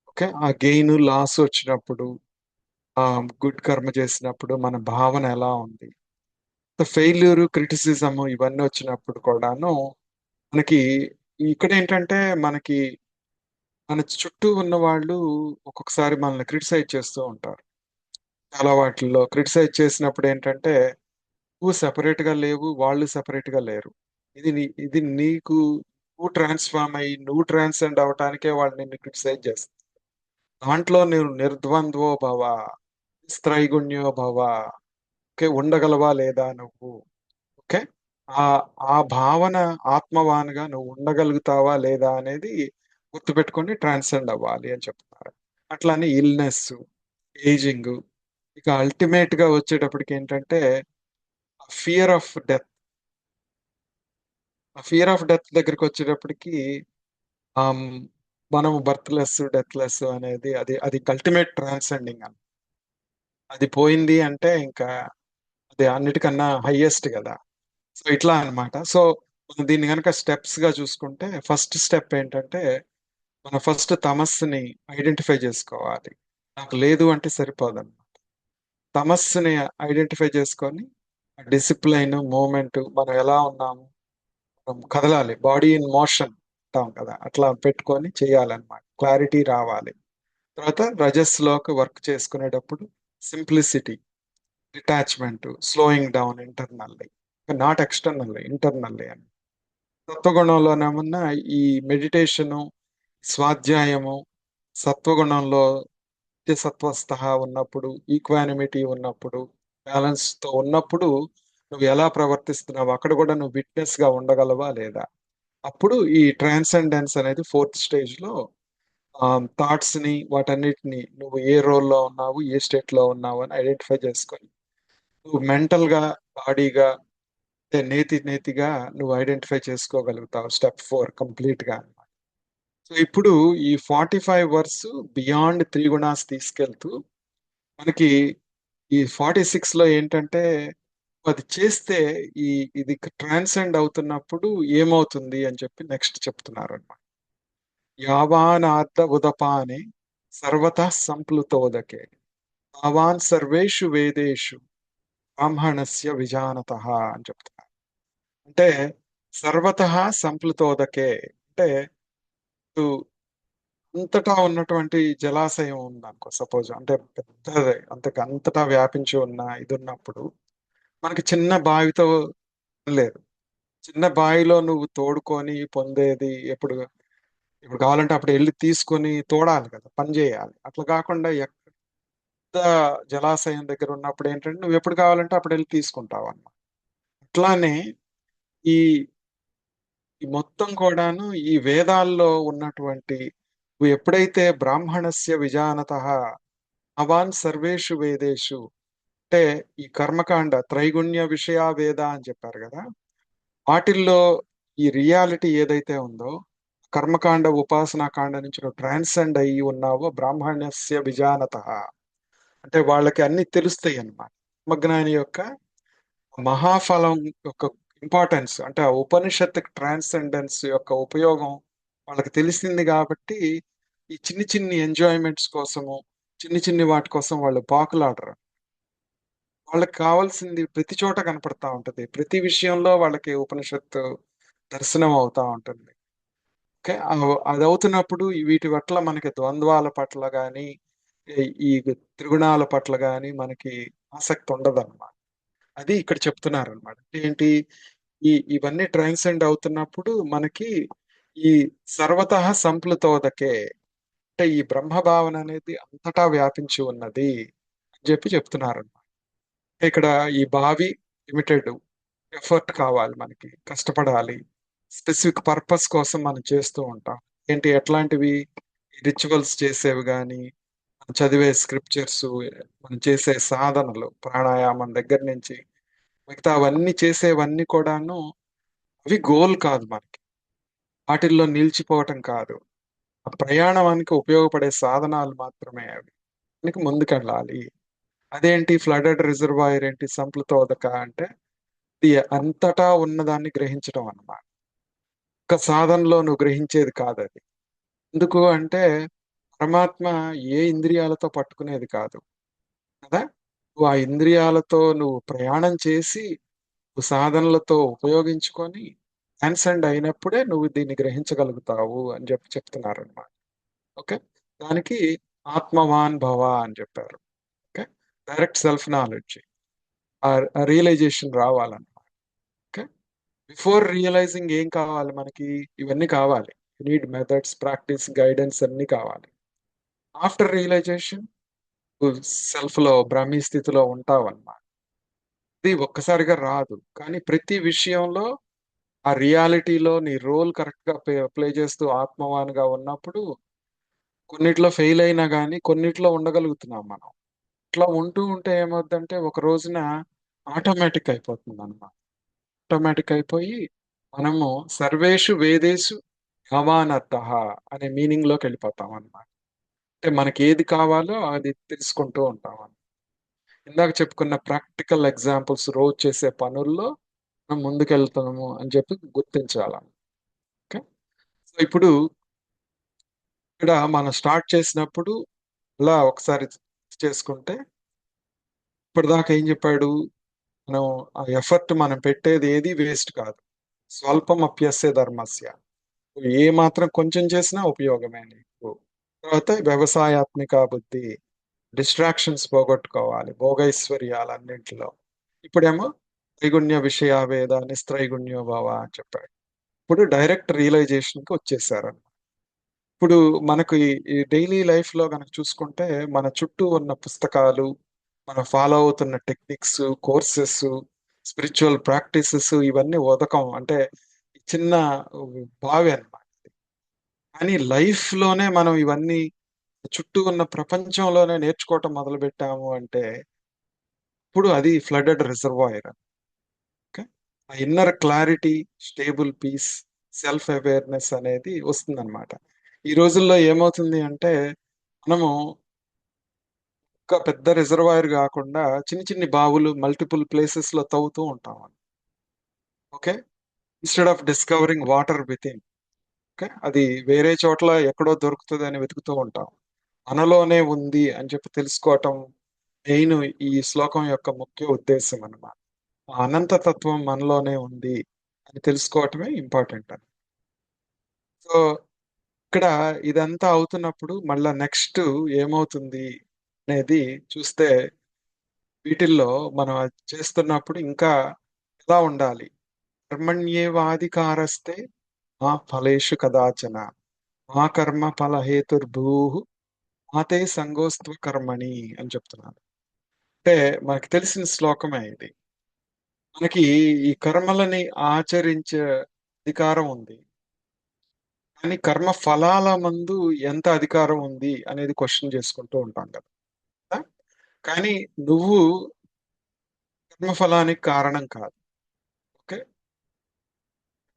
ఓకే, ఆ గెయిన్ లాస్ వచ్చినప్పుడు, ఆ గుడ్ కర్మ చేసినప్పుడు మన భావన ఎలా ఉంది? ఫెయిల్యూర్, క్రిటిసిజం ఇవన్నీ వచ్చినప్పుడు కూడాను మనకి ఇక్కడ ఏంటంటే, మనకి మన చుట్టూ ఉన్న వాళ్ళు ఒక్కొక్కసారి మనల్ని క్రిటిసైజ్ చేస్తూ ఉంటారు. చాలా వాటిల్లో క్రిటిసైజ్ చేసినప్పుడు ఏంటంటే, నువ్వు సెపరేట్ గా లేవు, వాళ్ళు సెపరేట్ గా లేరు. ఇది నీకు, నువ్వు ట్రాన్స్ఫార్మ్ అయ్యి నువ్వు ట్రాన్సెండ్ అవటానికే వాళ్ళు నిన్ను క్రిటిసైజ్ చేస్తారు. దాంట్లో నువ్వు నిర్ద్వంద్వో భవ, త్రైగుణ్యో భవ. ఓకే, ఉండగలవా లేదా నువ్వు? ఓకే, ఆ ఆ భావన, ఆత్మవాన్‌గా నువ్వు ఉండగలుగుతావా లేదా అనేది గుర్తుపెట్టుకొని ట్రాన్సెండ్ అవ్వాలి అని చెప్తున్నారు. అట్లానే ఇల్‌నెస్, ఏజింగ్, ఇక అల్టిమేట్‌గా వచ్చేటప్పటికి ఏంటంటే ఫియర్ ఆఫ్ డెత్. ఆ ఫియర్ ఆఫ్ డెత్ దగ్గరికొచ్చేటప్పటికి ఆహ్, మనం బర్త్‌లెస్, డెత్‌లెస్ అనేది అది అల్టిమేట్ ట్రాన్సెండింగ్ అది పోయింది అంటే ఇంకా అది అన్నిటికన్నా హైయెస్ట్ గదా! సో, ఇట్లా అన్నమాట. సో, మనం దీన్ని గనక స్టెప్స్‌గా చూసుకుంటే ఫస్ట్ స్టెప్ ఏంటంటే, మనం ఫస్ట్ తమస్సుని ఐడెంటిఫై జేసుకోవాలి. నాకు లేదు అంటే సరిపోదన్నమాట. తమస్సుని ఐడెంటిఫై చేసుకొని, డిసిప్లైన్, మూవ్‌మెంట్ మనం ఎలా ఉన్నాము, మనం కదలాలి. బాడీ ఇన్ మోషన్ అంటాం కదా! అట్లా పెట్టుకొని చేయాలన్నమాట. క్లారిటీ రావాలి. తర్వాత రజస్‌లోకి వర్క్ చేసుకునేటప్పుడు simplicity, detachment, slowing down internally. Not externally, internally అని. సత్వగుణంలోనేమన్నా ఈ మెడిటేషను, స్వాధ్యాయము, సత్వగుణంలో సత్వస్థ ఉన్నప్పుడు, ఈక్వానిమిటీ ఉన్నప్పుడు, బ్యాలెన్స్‌తో ఉన్నప్పుడు నువ్వు ఎలా ప్రవర్తిస్తున్నావు? అక్కడ కూడా నువ్వు విట్‌నెస్‌గా ఉండగలవా లేదా? అప్పుడు ఈ ట్రాన్సెండెన్స్ అనేది ఫోర్త్ స్టేజ్‌లో థాట్స్‌ని వాటన్నిటిని నువ్వు ఏ రోల్‌లో ఉన్నావు, ఏ స్టేట్‌లో ఉన్నావు అని ఐడెంటిఫై చేసుకొని, నువ్వు మెంటల్‌గా, బాడీగా, అంటే నేతిగా నువ్వు ఐడెంటిఫై చేసుకోగలుగుతావు. స్టెప్ 4 కంప్లీట్‌గా. సో, ఇప్పుడు ఈ 45 వర్స్ బియాండ్ 3 గుణాస్ తీసుకెళ్తూ మనకి ఈ 46లో ఏంటంటే, అది చేస్తే ఈ ఇది ట్రాన్సెండ్ అవుతున్నప్పుడు ఏమవుతుంది అని చెప్పి నెక్స్ట్ చెప్తున్నారన్నమాట. యావానార్థ ఉదపానే సర్వతః సంప్లుతోదకే తావాన్ సర్వేషు వేదేషు బ్రాహ్మణస్య విజానతః అని చెప్తున్నారు. అంటే సర్వతః సంప్లుతోదకే అంటే ఇప్పుడు అంతటా ఉన్నటువంటి జలాశయం ఉందనుకో సపోజ్, అంటే పెద్దది అంతటా వ్యాపించి ఉన్న ఇది ఉన్నప్పుడు మనకి చిన్న బావితో పని లేదు. చిన్న బావిలో నువ్వు తోడుకొని పొందేది ఎప్పుడు, ఇప్పుడు కావాలంటే అప్పుడు ఎళ్లి తీసుకొని తోడాలి కదా! పని జేయాలి. అట్లా కాకుండా పెద్ద జలాశయం దగ్గర ఉన్నప్పుడు ఏంటంటే నువ్వెప్పుడు కావాలంటే అప్పుడెళ్లి తీసుకుంటావన్నమాట. అట్లానే ఈ ఈ మొత్తం కూడాను ఈ వేదాల్లో ఉన్నటువంటి, నువ్వు ఎప్పుడైతే బ్రాహ్మణస్య విజానతః అవాన్ సర్వేషు వేదేషు, అంటే ఈ కర్మకాండ త్రైగుణ్య విషయా వేద అని చెప్పారు గదా! వాటిల్లో ఈ రియాలిటీ ఏదైతే ఉందో, కర్మకాండ, ఉపాసనా కాండ నుంచి నువ్వు ట్రాన్సెండ్ అయ్యి ఉన్నావో బ్రాహ్మణ్యస్య విజానతః, అంటే వాళ్ళకి అన్నీ తెలుస్తాయన్నమాట. ఆత్మజ్ఞాని యొక్క మహాఫలం యొక్క ఇంపార్టెన్స్, అంటే ఆ ఉపనిషత్తు ట్రాన్సెండెన్స్ యొక్క ఉపయోగం వాళ్ళకి తెలిసింది కాబట్టి, ఈ చిన్ని చిన్ని ఎంజాయ్మెంట్స్ కోసము, చిన్ని చిన్ని వాటి కోసం వాళ్ళు పాకులాడరు. వాళ్ళకి కావాల్సింది ప్రతి చోట కనపడతా ఉంటది. ప్రతి విషయంలో వాళ్ళకి ఉపనిషత్తు దర్శనం అవుతా ఉంటుంది. ఓకే. అది అవుతున్నప్పుడు వీటి పట్ల మనకి ద్వంద్వాల పట్ల గాని, ఈ త్రిగుణాల పట్ల గాని మనకి ఆసక్తి ఉండదన్నమాట. అది ఇక్కడ చెప్తున్నారన్నమాట. ఏంటి ఇవన్నీ ట్రాన్సెండ్ అవుతున్నప్పుడు మనకి ఈ సర్వతః సంప్లుతోదకే, అంటే ఈ బ్రహ్మ భావన అనేది అంతటా వ్యాపించి ఉన్నది అని చెప్తున్నారన్నమాట. ఇక్కడ ఈ బావి లిమిటెడ్ ఎఫర్ట్ కావాలి, మనకి కష్టపడాలి. స్పెసిఫిక్ పర్పస్ కోసం మనం చేస్తూ ఉంటాం. ఏంటి ఎట్లాంటివి? రిచువల్స్ చేసేవి గాని, మనం చదివే స్క్రిప్చర్స్, మనం చేసే సాధనలు, ప్రాణాయామం దగ్గర నుంచి మిగతా అవన్నీ చేసేవన్నీ కూడాను అవి గోల్ కాదు మనకి. వాటిల్లో నిలిచిపోవటం కాదు. ఆ ప్రయాణానికి ఉపయోగపడే సాధనాలు మాత్రమే అవి. మనకి ముందుకెళ్ళాలి. అదేంటి ఫ్లడెడ్ రిజర్వాయర్ ఏంటి సంప్లుతోదక అంటే ఇది అంతటా ఉన్నదాన్ని గ్రహించడం అన్నమాట. ఒక్క సాధనలో నువ్వు గ్రహించేది కాదది. ఎందుకు అంటే పరమాత్మ ఏ ఇంద్రియాలతో పట్టుకునేది కాదు కదా! నువ్వు ఆ ఇంద్రియాలతో నువ్వు ప్రయాణం చేసి, నువ్వు సాధనలతో ఉపయోగించుకొని ట్రాన్సెండ్ అయినప్పుడే నువ్వు దీన్ని గ్రహించగలుగుతావు అని చెప్తున్నారన్నమాట. ఓకే. దానికి ఆత్మవాన్ భవ అని చెప్పారు. ఓకే. డైరెక్ట్ సెల్ఫ్ నాలెడ్జ్, ఆ రియలైజేషన్ రావాలన్నమాట. ఓకే. బిఫోర్ రియలైజింగ్ ఏం కావాలి మనకి? ఇవన్నీ కావాలి. నీడ్ మెథడ్స్, ప్రాక్టీస్, గైడెన్స్ అన్నీ కావాలి. ఆఫ్టర్ రియలైజేషన్ సెల్ఫ్ లో బ్రహ్మీ స్థితిలో ఉంటావన్నమాట. ఇది ఒక్కసారిగా రాదు. కానీ ప్రతి విషయంలో ఆ రియాలిటీలో నీ రోల్ కరెక్ట్ గా ప్లే చేస్తూ ఆత్మవాన్‌గా ఉన్నప్పుడు కొన్నిట్లో ఫెయిల్ అయినా గానీ కొన్నిట్లో ఉండగలుగుతున్నాం మనం. ఇట్లా ఉంటూ ఉంటే ఏమవుద్దంటే ఒక రోజున ఆటోమేటిక్ అయిపోతుందన్నమాట. ఆటోమేటిక్ అయిపోయి మనము సర్వేషు వేదేషు గమానతః అనే మీనింగ్ లోకి వెళ్ళిపోతాం అన్నమాట. అంటే మనకి ఏది కావాలో అది తెలుసుకుంటూ ఉంటాం. ఇందాక చెప్పుకున్న ప్రాక్టికల్ ఎగ్జాంపుల్స్ రోజు చేసే పనుల్లో మనం ముందుకెళ్తాము అని గుర్తించాలి. ఓకే. సో ఇప్పుడు ఇక్కడ మనం స్టార్ట్ చేసినప్పుడు ఇలా ఒకసారి చేసుకుంటే ఇప్పటిదాకా ఏం చెప్పాడు? మనం ఆ ఎఫర్ట్ మనం పెట్టేది ఏది వేస్ట్ కాదు. స్వల్పం అప్యస్య ధర్మస్య. నువ్వు ఏ మాత్రం కొంచెం చేసినా ఉపయోగమే నీకు. తర్వాత వ్యవసాయాత్మిక బుద్ధి, డిస్ట్రాక్షన్స్ పోగొట్టుకోవాలి భోగైశ్వర్యాలన్నింటిలో. ఇప్పుడేమో త్రైగుణ్య విషయావేద నిస్త్రైగుణ్యో భవ అని చెప్పాడు. ఇప్పుడు డైరెక్ట్ రియలైజేషన్ కి వచ్చేసారు. ఇప్పుడు మనకు ఈ డైలీ లైఫ్ లో కనుక చూసుకుంటే మన చుట్టూ ఉన్న పుస్తకాలు, మనం ఫాలో అవుతున్న టెక్నిక్స్, కోర్సెస్, స్పిరిచువల్ ప్రాక్టీసెస్ ఇవన్నీ ఉదకం అంటే చిన్న బావి అన్నమాట. కానీ లైఫ్ లోనే మనం ఇవన్నీ చుట్టూ ఉన్న ప్రపంచంలోనే నేర్చుకోవటం మొదలు పెట్టాము అంటే ఇప్పుడు అది ఫ్లడెడ్ రిజర్వాయర్. ఓకే. ఆ inner clarity, stable peace, self awareness అనేది వస్తుందన్నమాట. ఈ రోజుల్లో ఏమవుతుంది అంటే మనము ఒక పెద్ద రిజర్వాయర్ కాకుండా చిన్ని చిన్ని బావులు మల్టిపుల్ ప్లేసెస్ లో తవ్వుతూ ఉంటాం. Okay. Instead of discovering water with in. Okay. అది వేరే చోట్ల ఎక్కడో దొరుకుతుంది అని వెతుకుతూ ఉంటాం. మనలోనే ఉంది అని తెలుసుకోవటం మెయిన్ ఈ శ్లోకం యొక్క ముఖ్య ఉద్దేశం అన్నమాట. ఆ అనంత తత్వం మనలోనే ఉంది అని తెలుసుకోవటమే ఇంపార్టెంట్ అని. సో ఇక్కడ ఇదంతా అవుతున్నప్పుడు మళ్ళా నెక్స్ట్ ఏమవుతుంది అనేది చూస్తే వీటిల్లో మనం అది చేస్తున్నప్పుడు ఇంకా ఎలా ఉండాలి? కర్మణ్యేవాధికారస్తే మా ఫలేషు కదాచన మా కర్మ ఫల హేతుర్భూః మాతే సంగోస్త్వ కర్మణి అని చెప్తున్నాను. అంటే మనకి తెలిసిన శ్లోకమే ఇది. మనకి ఈ కర్మలని ఆచరించే అధికారం ఉంది. కానీ కర్మ ఫలాల మందు ఎంత అధికారం ఉంది అనేది క్వశ్చన్ చేసుకుంటూ ఉంటాం కదా. కానీ నువ్వు కర్మఫలానికి కారణం కాదు. ఓకే.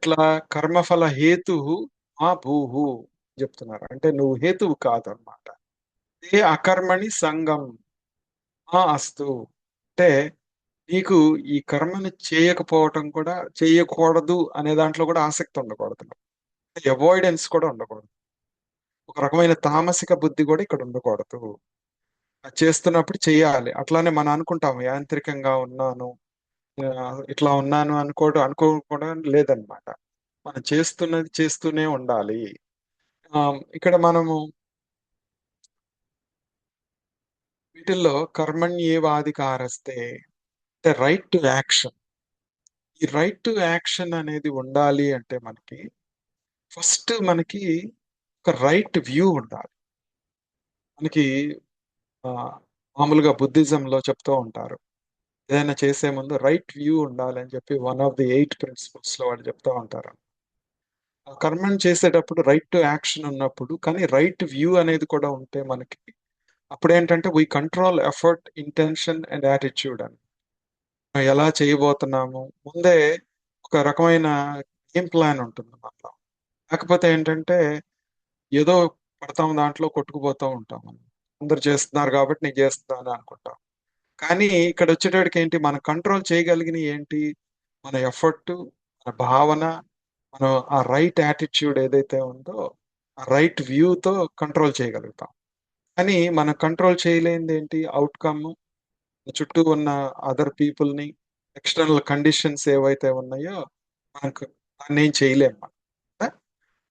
ఇట్లా కర్మఫల హేతు మా భూహు చెప్తున్నారు. అంటే నువ్వు హేతువు కాదన్నమాట. ఏ అకర్మణి సంగం మా అస్తు. అంటే నీకు ఈ కర్మని చేయకపోవటం కూడా చేయకూడదు అనే దాంట్లో కూడా ఆసక్తి ఉండకూడదు. అవాయిడెన్స్ కూడా ఉండకూడదు. ఒక రకమైన తామసిక బుద్ధి కూడా ఇక్కడ ఉండకూడదు. అది చేస్తున్నప్పుడు చెయ్యాలి. అట్లానే మనం అనుకుంటాం యాంత్రికంగా ఉన్నాను, ఇట్లా ఉన్నాను అనుకోవడం లేదనమాట. మనం చేస్తున్నది చేస్తూనే ఉండాలి. ఇక్కడ మనము వీటిల్లో కర్మణ్యేవాధికారస్తే అంటే రైట్ టు యాక్షన్. ఈ రైట్ టు యాక్షన్ అనేది ఉండాలి అంటే ఫస్ట్ మనకి ఒక రైట్ వ్యూ ఉండాలి. మనకి ఆ, మామూలుగా బుద్ధిజంలో చెప్తూ ఉంటారు, ఏదైనా చేసే ముందు రైట్ వ్యూ ఉండాలి అని చెప్పి వన్ ఆఫ్ ది 8 ప్రిన్సిపల్స్ లో వాళ్ళు చెప్తూ ఉంటారు. ఆ కర్మని చేసేటప్పుడు రైట్ టు యాక్షన్ ఉన్నప్పుడు, కానీ రైట్ వ్యూ అనేది కూడా ఉంటే మనకి అప్పుడేంటంటే we control effort, intention and attitude అని. మనం ఎలా చేయబోతున్నాము ముందే ఒక రకమైన గేమ్ ప్లాన్ ఉంటుంది మనలో. కాకపోతే ఏంటంటే ఏదో పడతాం దాంట్లో కొట్టుకుపోతూ ఉంటాం మనం. అందరు చేస్తున్నారు కాబట్టి నేను చేస్తున్నాను అనుకుంటాం. కానీ ఇక్కడ వచ్చేటడికి ఏంటి, మనం కంట్రోల్ చేయగలిగిన ఏంటి, మన ఎఫర్ట్, మన భావన, మనం ఆ రైట్ యాటిట్యూడ్ ఏదైతే ఉందో ఆ రైట్ వ్యూతో కంట్రోల్ చేయగలుగుతాం. కానీ మనం కంట్రోల్ చేయలేనిది ఏంటి, అవుట్కమ్, చుట్టూ ఉన్న అదర్ పీపుల్ని, ఎక్స్టర్నల్ కండిషన్స్ ఏవైతే ఉన్నాయో మనకు దాన్ని ఏం చేయలేము మనం. ఆ?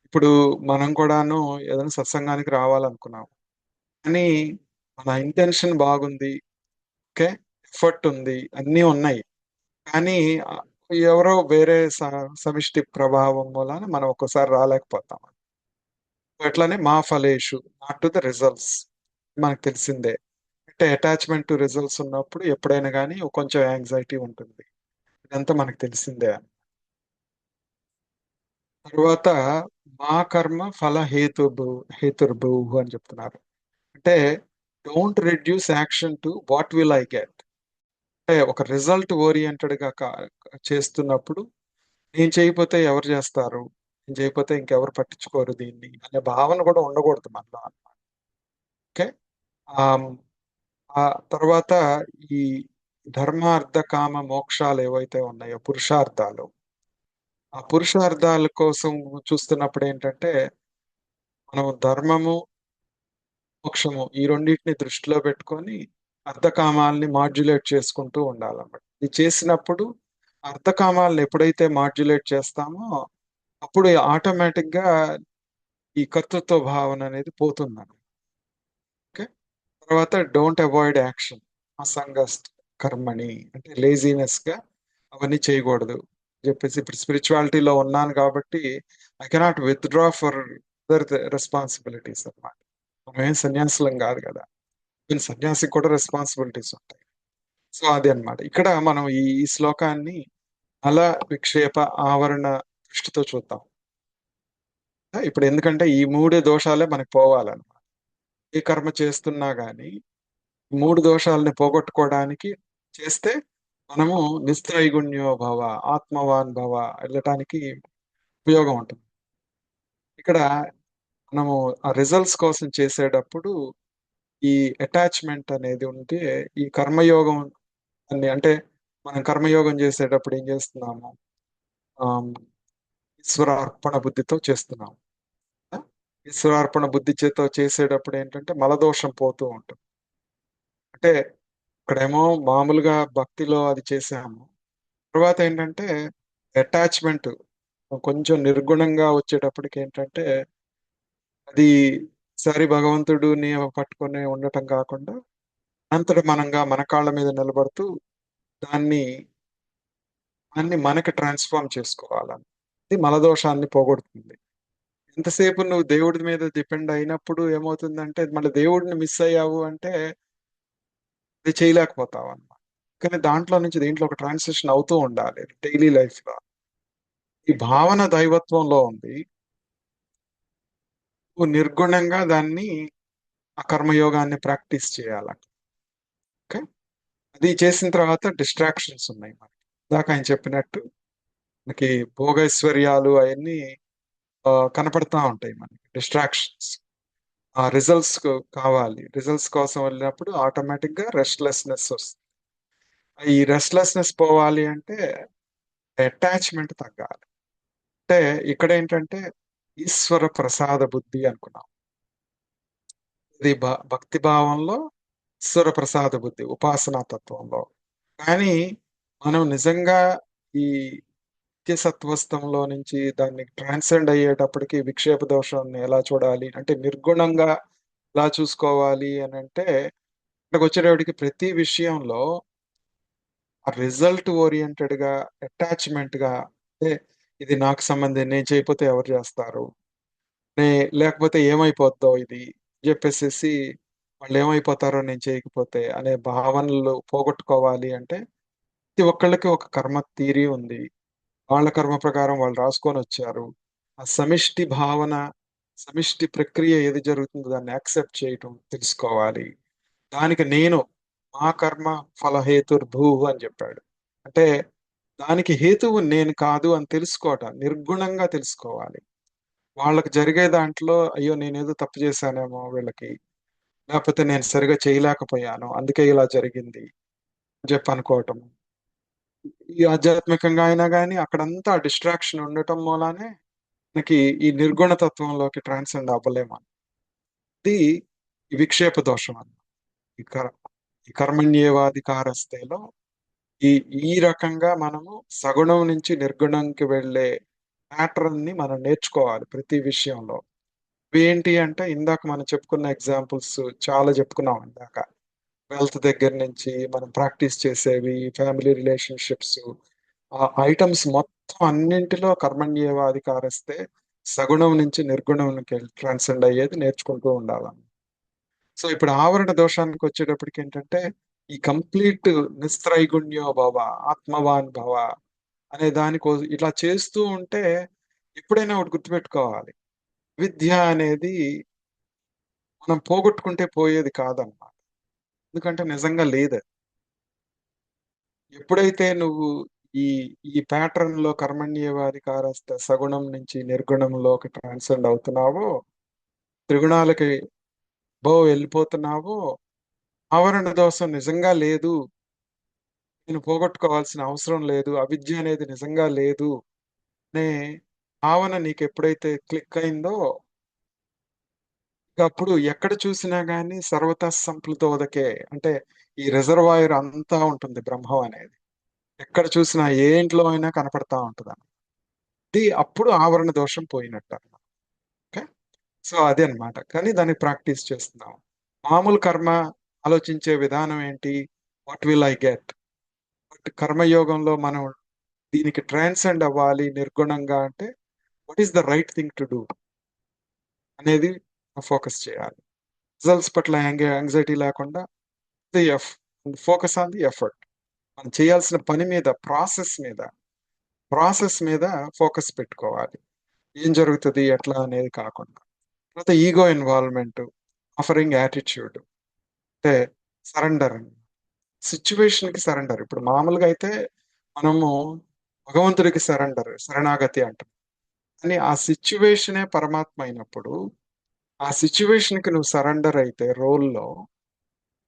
ఇప్పుడు మనం కూడాను ఏదైనా సత్సంగానికి రావాలనుకున్నాం, కానీ మన ఇంటెన్షన్ బాగుంది, ఓకే, ఎఫర్ట్ ఉంది, అన్నీ ఉన్నాయి. కానీ ఎవరో వేరే సమిష్టి ప్రభావం వలన మనం ఒక్కోసారి రాలేకపోతాం. అట్లానే మా ఫలేషు నాట్ టు ద రిజల్ట్స్, మనకు తెలిసిందే. అంటే అటాచ్మెంట్ టు రిజల్ట్స్ ఉన్నప్పుడు ఎప్పుడైనా కానీ కొంచెం యాంగ్జైటీ ఉంటుంది. ఇదంతా మనకు తెలిసిందే. తర్వాత మా కర్మ ఫల హేతుర్భు అని చెప్తున్నారు. అంటే don't reduce action to what will I get. అంటే ఒక రిజల్ట్ ఓరియంటెడ్ గా చేస్తున్నప్పుడు నేను చేయకపోతే ఎవరు చేస్తారు, నేను చేయకపోతే ఇంకెవరు పట్టించుకోరు దీన్ని అనే భావన కూడా ఉండకూడదు మనలో. ఓకే. ఆ ఆ తర్వాత ఈ ధర్మ అర్థ కామ మోక్షాలు ఏవైతే ఉన్నాయో పురుషార్థాలు, ఆ పురుషార్థాల కోసం చూస్తున్నప్పుడు ఏంటంటే మనం ధర్మము, మోక్షము ఈ రెండింటిని దృష్టిలో పెట్టుకొని అర్థకామాల్ని మాడ్యులేట్ చేసుకుంటూ ఉండాలన్నమాట. ఇది చేసినప్పుడు అర్థకామాలను ఎప్పుడైతే మాడ్యులేట్ చేస్తామో అప్పుడు ఆటోమేటిక్ గా ఈ కర్తృత్వ భావన అనేది పోతుందన్నమాట. ఓకే. తర్వాత డోంట్ అవాయిడ్ యాక్షన్, అసంగస్ట్ కర్మని, అంటే లేజినెస్ గా అవన్నీ చేయకూడదు చెప్పేసి. ఇప్పుడు స్పిరిచువాలిటీలో ఉన్నాను కాబట్టి I cannot withdraw for other responsibilities అన్నమాట. మనం ఏం సన్యాసులం కాదు కదా, ఈవెన్ సన్యాసికి కూడా రెస్పాన్సిబిలిటీస్ ఉంటాయి. సో అది అన్నమాట. ఇక్కడ మనం ఈ శ్లోకాన్ని అల విక్షేప ఆవరణ దృష్టితో చూద్దాం. ఇప్పుడు ఎందుకంటే ఈ మూడే దోషాలే మనకు పోవాలన్నమాట. ఏ కర్మ చేస్తున్నా గానీ మూడు దోషాలని పోగొట్టుకోవడానికి చేస్తే మనము నిస్త్రైగుణ్యో భవ, ఆత్మవాన్ భవ వెళ్ళటానికి ఉపయోగం ఉంటుంది. ఇక్కడ మనము ఆ రిజల్ట్స్ కోసం చేసేటప్పుడు ఈ అటాచ్మెంట్ అనేది ఉంటే ఈ కర్మయోగం అన్ని అంటే మనం కర్మయోగం చేసేటప్పుడు ఏం చేస్తున్నాము, ఆమ్, ఈశ్వరార్పణ బుద్ధితో చేస్తున్నాము. ఆ? ఈశ్వరార్పణ బుద్ధి చేత చేసేటప్పుడు ఏంటంటే మలదోషం పోతూ ఉంటుంది. అంటే ఇక్కడేమో మామూలుగా భక్తిలో అది చేసాము, తర్వాత ఏంటంటే అటాచ్మెంట్ కొంచెం నిర్గుణంగా వచ్చేటప్పటికి ఏంటంటే అది సరి భగవంతుడిని పట్టుకొని ఉండటం కాకుండా అంతట మనంగా మన కాళ్ళ మీద నిలబడుతూ దాన్ని దాన్ని మనకి ట్రాన్స్ఫార్మ్ చేసుకోవాలని, ఇది మలదోషాన్ని పోగొడుతుంది. ఎంతసేపు నువ్వు దేవుడి మీద డిపెండ్ అయినప్పుడు ఏమవుతుందంటే మళ్ళీ దేవుడిని మిస్ అయ్యావు అంటే అది చేయలేకపోతావు అన్నమాట. కానీ దాంట్లో నుంచి దీంట్లో ఒక ట్రాన్సిషన్ అవుతూ ఉండాలి డైలీ లైఫ్ లో. ఈ భావన దైవత్వంలో ఉంది, నువ్వు నిర్గుణంగా దాన్ని ఆ కర్మయోగాన్ని ప్రాక్టీస్ చేయాలి. ఓకే. అది చేసిన తర్వాత డిస్ట్రాక్షన్స్ ఉన్నాయి మనకి. ఇందాక ఆయన చెప్పినట్టు మనకి భోగైశ్వర్యాలు అవన్నీ కనపడతా ఉంటాయి మనకి, డిస్ట్రాక్షన్స్. ఆ రిజల్ట్స్ కావాలి, రిజల్ట్స్ కోసం వెళ్ళినప్పుడు ఆటోమేటిక్ గా రెస్ట్లెస్నెస్ వస్తుంది. ఈ రెస్ట్లెస్నెస్ పోవాలి అంటే అటాచ్మెంట్ తగ్గాలి. అంటే ఇక్కడ ఏంటంటే ఈశ్వర ప్రసాద బుద్ధి అనుకున్నాం. ఇది భక్తి భావంలో ఈశ్వర ప్రసాద బుద్ధి ఉపాసనా తత్వంలో. కానీ మనం నిజంగా ఈ నిత్యసత్వస్థంలో నుంచి దాన్ని ట్రాన్సెండ్ అయ్యేటప్పటికి విక్షేప దోషాన్ని ఎలా చూడాలి అంటే నిర్గుణంగా ఎలా చూసుకోవాలి అని అంటే ఇక్కడికి వచ్చేటప్పటికి ప్రతి విషయంలో ఆ రిజల్ట్ ఓరియంటెడ్ గా అటాచ్మెంట్ గా అంటే ఇది నాకు సంబంధం నేను చేయకపోతే ఎవరు చేస్తారు నే లేకపోతే ఏమైపోద్దో ఇది చెప్పేసేసి వాళ్ళు ఏమైపోతారో నేను చేయకపోతే అనే భావనలు పోగొట్టుకోవాలి అంటే ప్రతి ఒక్కళ్ళకి ఒక కర్మ థియరీ ఉంది. వాళ్ళ కర్మ ప్రకారం వాళ్ళు రాసుకొని వచ్చారు. ఆ సమిష్టి భావన, సమిష్టి ప్రక్రియ ఏది జరుగుతుందో దాన్ని యాక్సెప్ట్ చేయటం తెలుసుకోవాలి. దానికి నేను మా కర్మ ఫలహేతుర్భూ అని చెప్పాడు. అంటే దానికి హేతువు నేను కాదు అని తెలుసుకోవటం, నిర్గుణంగా తెలుసుకోవాలి. వాళ్ళకి జరిగే దాంట్లో అయ్యో నేనేదో తప్పు చేశానేమో వీళ్ళకి, లేకపోతే నేను సరిగా చేయలేకపోయాను అందుకే ఇలా జరిగింది అని చెప్పి అనుకోవటం. ఈ ఆధ్యాత్మికంగా అయినా కానీ అక్కడంతా డిస్ట్రాక్షన్ ఉండటం మూలానే మనకి ఈ నిర్గుణ తత్వంలోకి ట్రాన్సెండ్ అవ్వలేము. ఇది ఈ విక్షేప దోషం అన్న ఈ కర్ ఈ కర్మణ్యేవాధికారస్థలో ఈ ఈ రకంగా మనము సగుణం నుంచి నిర్గుణంకి వెళ్ళే ప్యాటర్న్ ని మనం నేర్చుకోవాలి ప్రతి విషయంలో. ఇవి ఏంటి అంటే ఇందాక మనం చెప్పుకున్న ఎగ్జాంపుల్స్ చాలా చెప్పుకున్నాం ఇందాక. వెల్త్ దగ్గర నుంచి మనం ప్రాక్టీస్ చేసేవి, ఫ్యామిలీ రిలేషన్షిప్స్, ఆ ఐటమ్స్ మొత్తం అన్నింటిలో కర్మణ్యేవాధికారస్తే సగుణం నుంచి నిర్గుణంకి ట్రాన్సెండ్ అయ్యేది నేర్చుకుంటూ ఉండాలి. సో ఇప్పుడు ఆవరణ దోషానికి వచ్చేటప్పటికి ఏంటంటే ఈ కంప్లీట్ నిస్త్రైగుణ్యో భవ, ఆత్మవాన్ భవ అనే దానికో ఇట్లా చేస్తూ ఉంటే ఎప్పుడైనా ఒకటి గుర్తుపెట్టుకోవాలి. విద్య అనేది మనం పోగొట్టుకుంటే పోయేది కాదన్నమాట. ఎందుకంటే నిజంగా లేదు. ఎప్పుడైతే నువ్వు ఈ ఈ ప్యాటర్న్ లో కర్మణ్యేవాధికారస్త సగుణం నుంచి నిర్గుణంలోకి ట్రాన్సెండ్ అవుతున్నావో, త్రిగుణాలకి వెళ్ళిపోతున్నావో, ఆవరణ దోషం నిజంగా లేదు, నేను పోగొట్టుకోవాల్సిన అవసరం లేదు, అవిద్య అనేది నిజంగా లేదు అనే భావన నీకు ఎప్పుడైతే క్లిక్ అయిందో, ఇక అప్పుడు ఎక్కడ చూసినా గానీ సర్వతా సంప్లుతోదకే అంటే ఈ రిజర్వాయర్ అంతా ఉంటుంది బ్రహ్మం అనేది. ఎక్కడ చూసినా ఏ ఇంట్లో అయినా కనపడతా ఉంటది. ఇది అప్పుడు ఆవరణ దోషం పోయినట్టు అన్నమాట. ఓకే. సో అదే అన్నమాట. కానీ దాన్ని ప్రాక్టీస్ చేస్తున్నాం. మామూలు కర్మ ఆలోచించే విధానం ఏంటి? What will I get? But కర్మయోగంలో మనం దీనికి ట్రాన్సెండ్ అవ్వాలి నిర్గుణంగా అంటే what is the right thing to do అనేది ఫోకస్ చేయాలి. రిజల్ట్స్ పట్ల యాంగ్జైటీ లేకుండా the F focus on the effort. మనం చేయాల్సిన పని మీద, ప్రాసెస్ మీద ఫోకస్ పెట్టుకోవాలి. ఏం జరుగుతుంది ఎట్లా అనేది కాకుండా. తర్వాత ఈగో ఇన్వాల్వ్మెంట్, ఆఫరింగ్ యాటిట్యూడ్ అంటే సరెండర్, సిచ్యువేషన్ కి సరెండర్. ఇప్పుడు మామూలుగా అయితే మనము భగవంతుడికి శరణాగతి అంటాం. కానీ ఆ సిచ్యువేషనే పరమాత్మ అయినప్పుడు ఆ సిచ్యువేషన్ కి నువ్వు సరెండర్ అయితే రోల్లో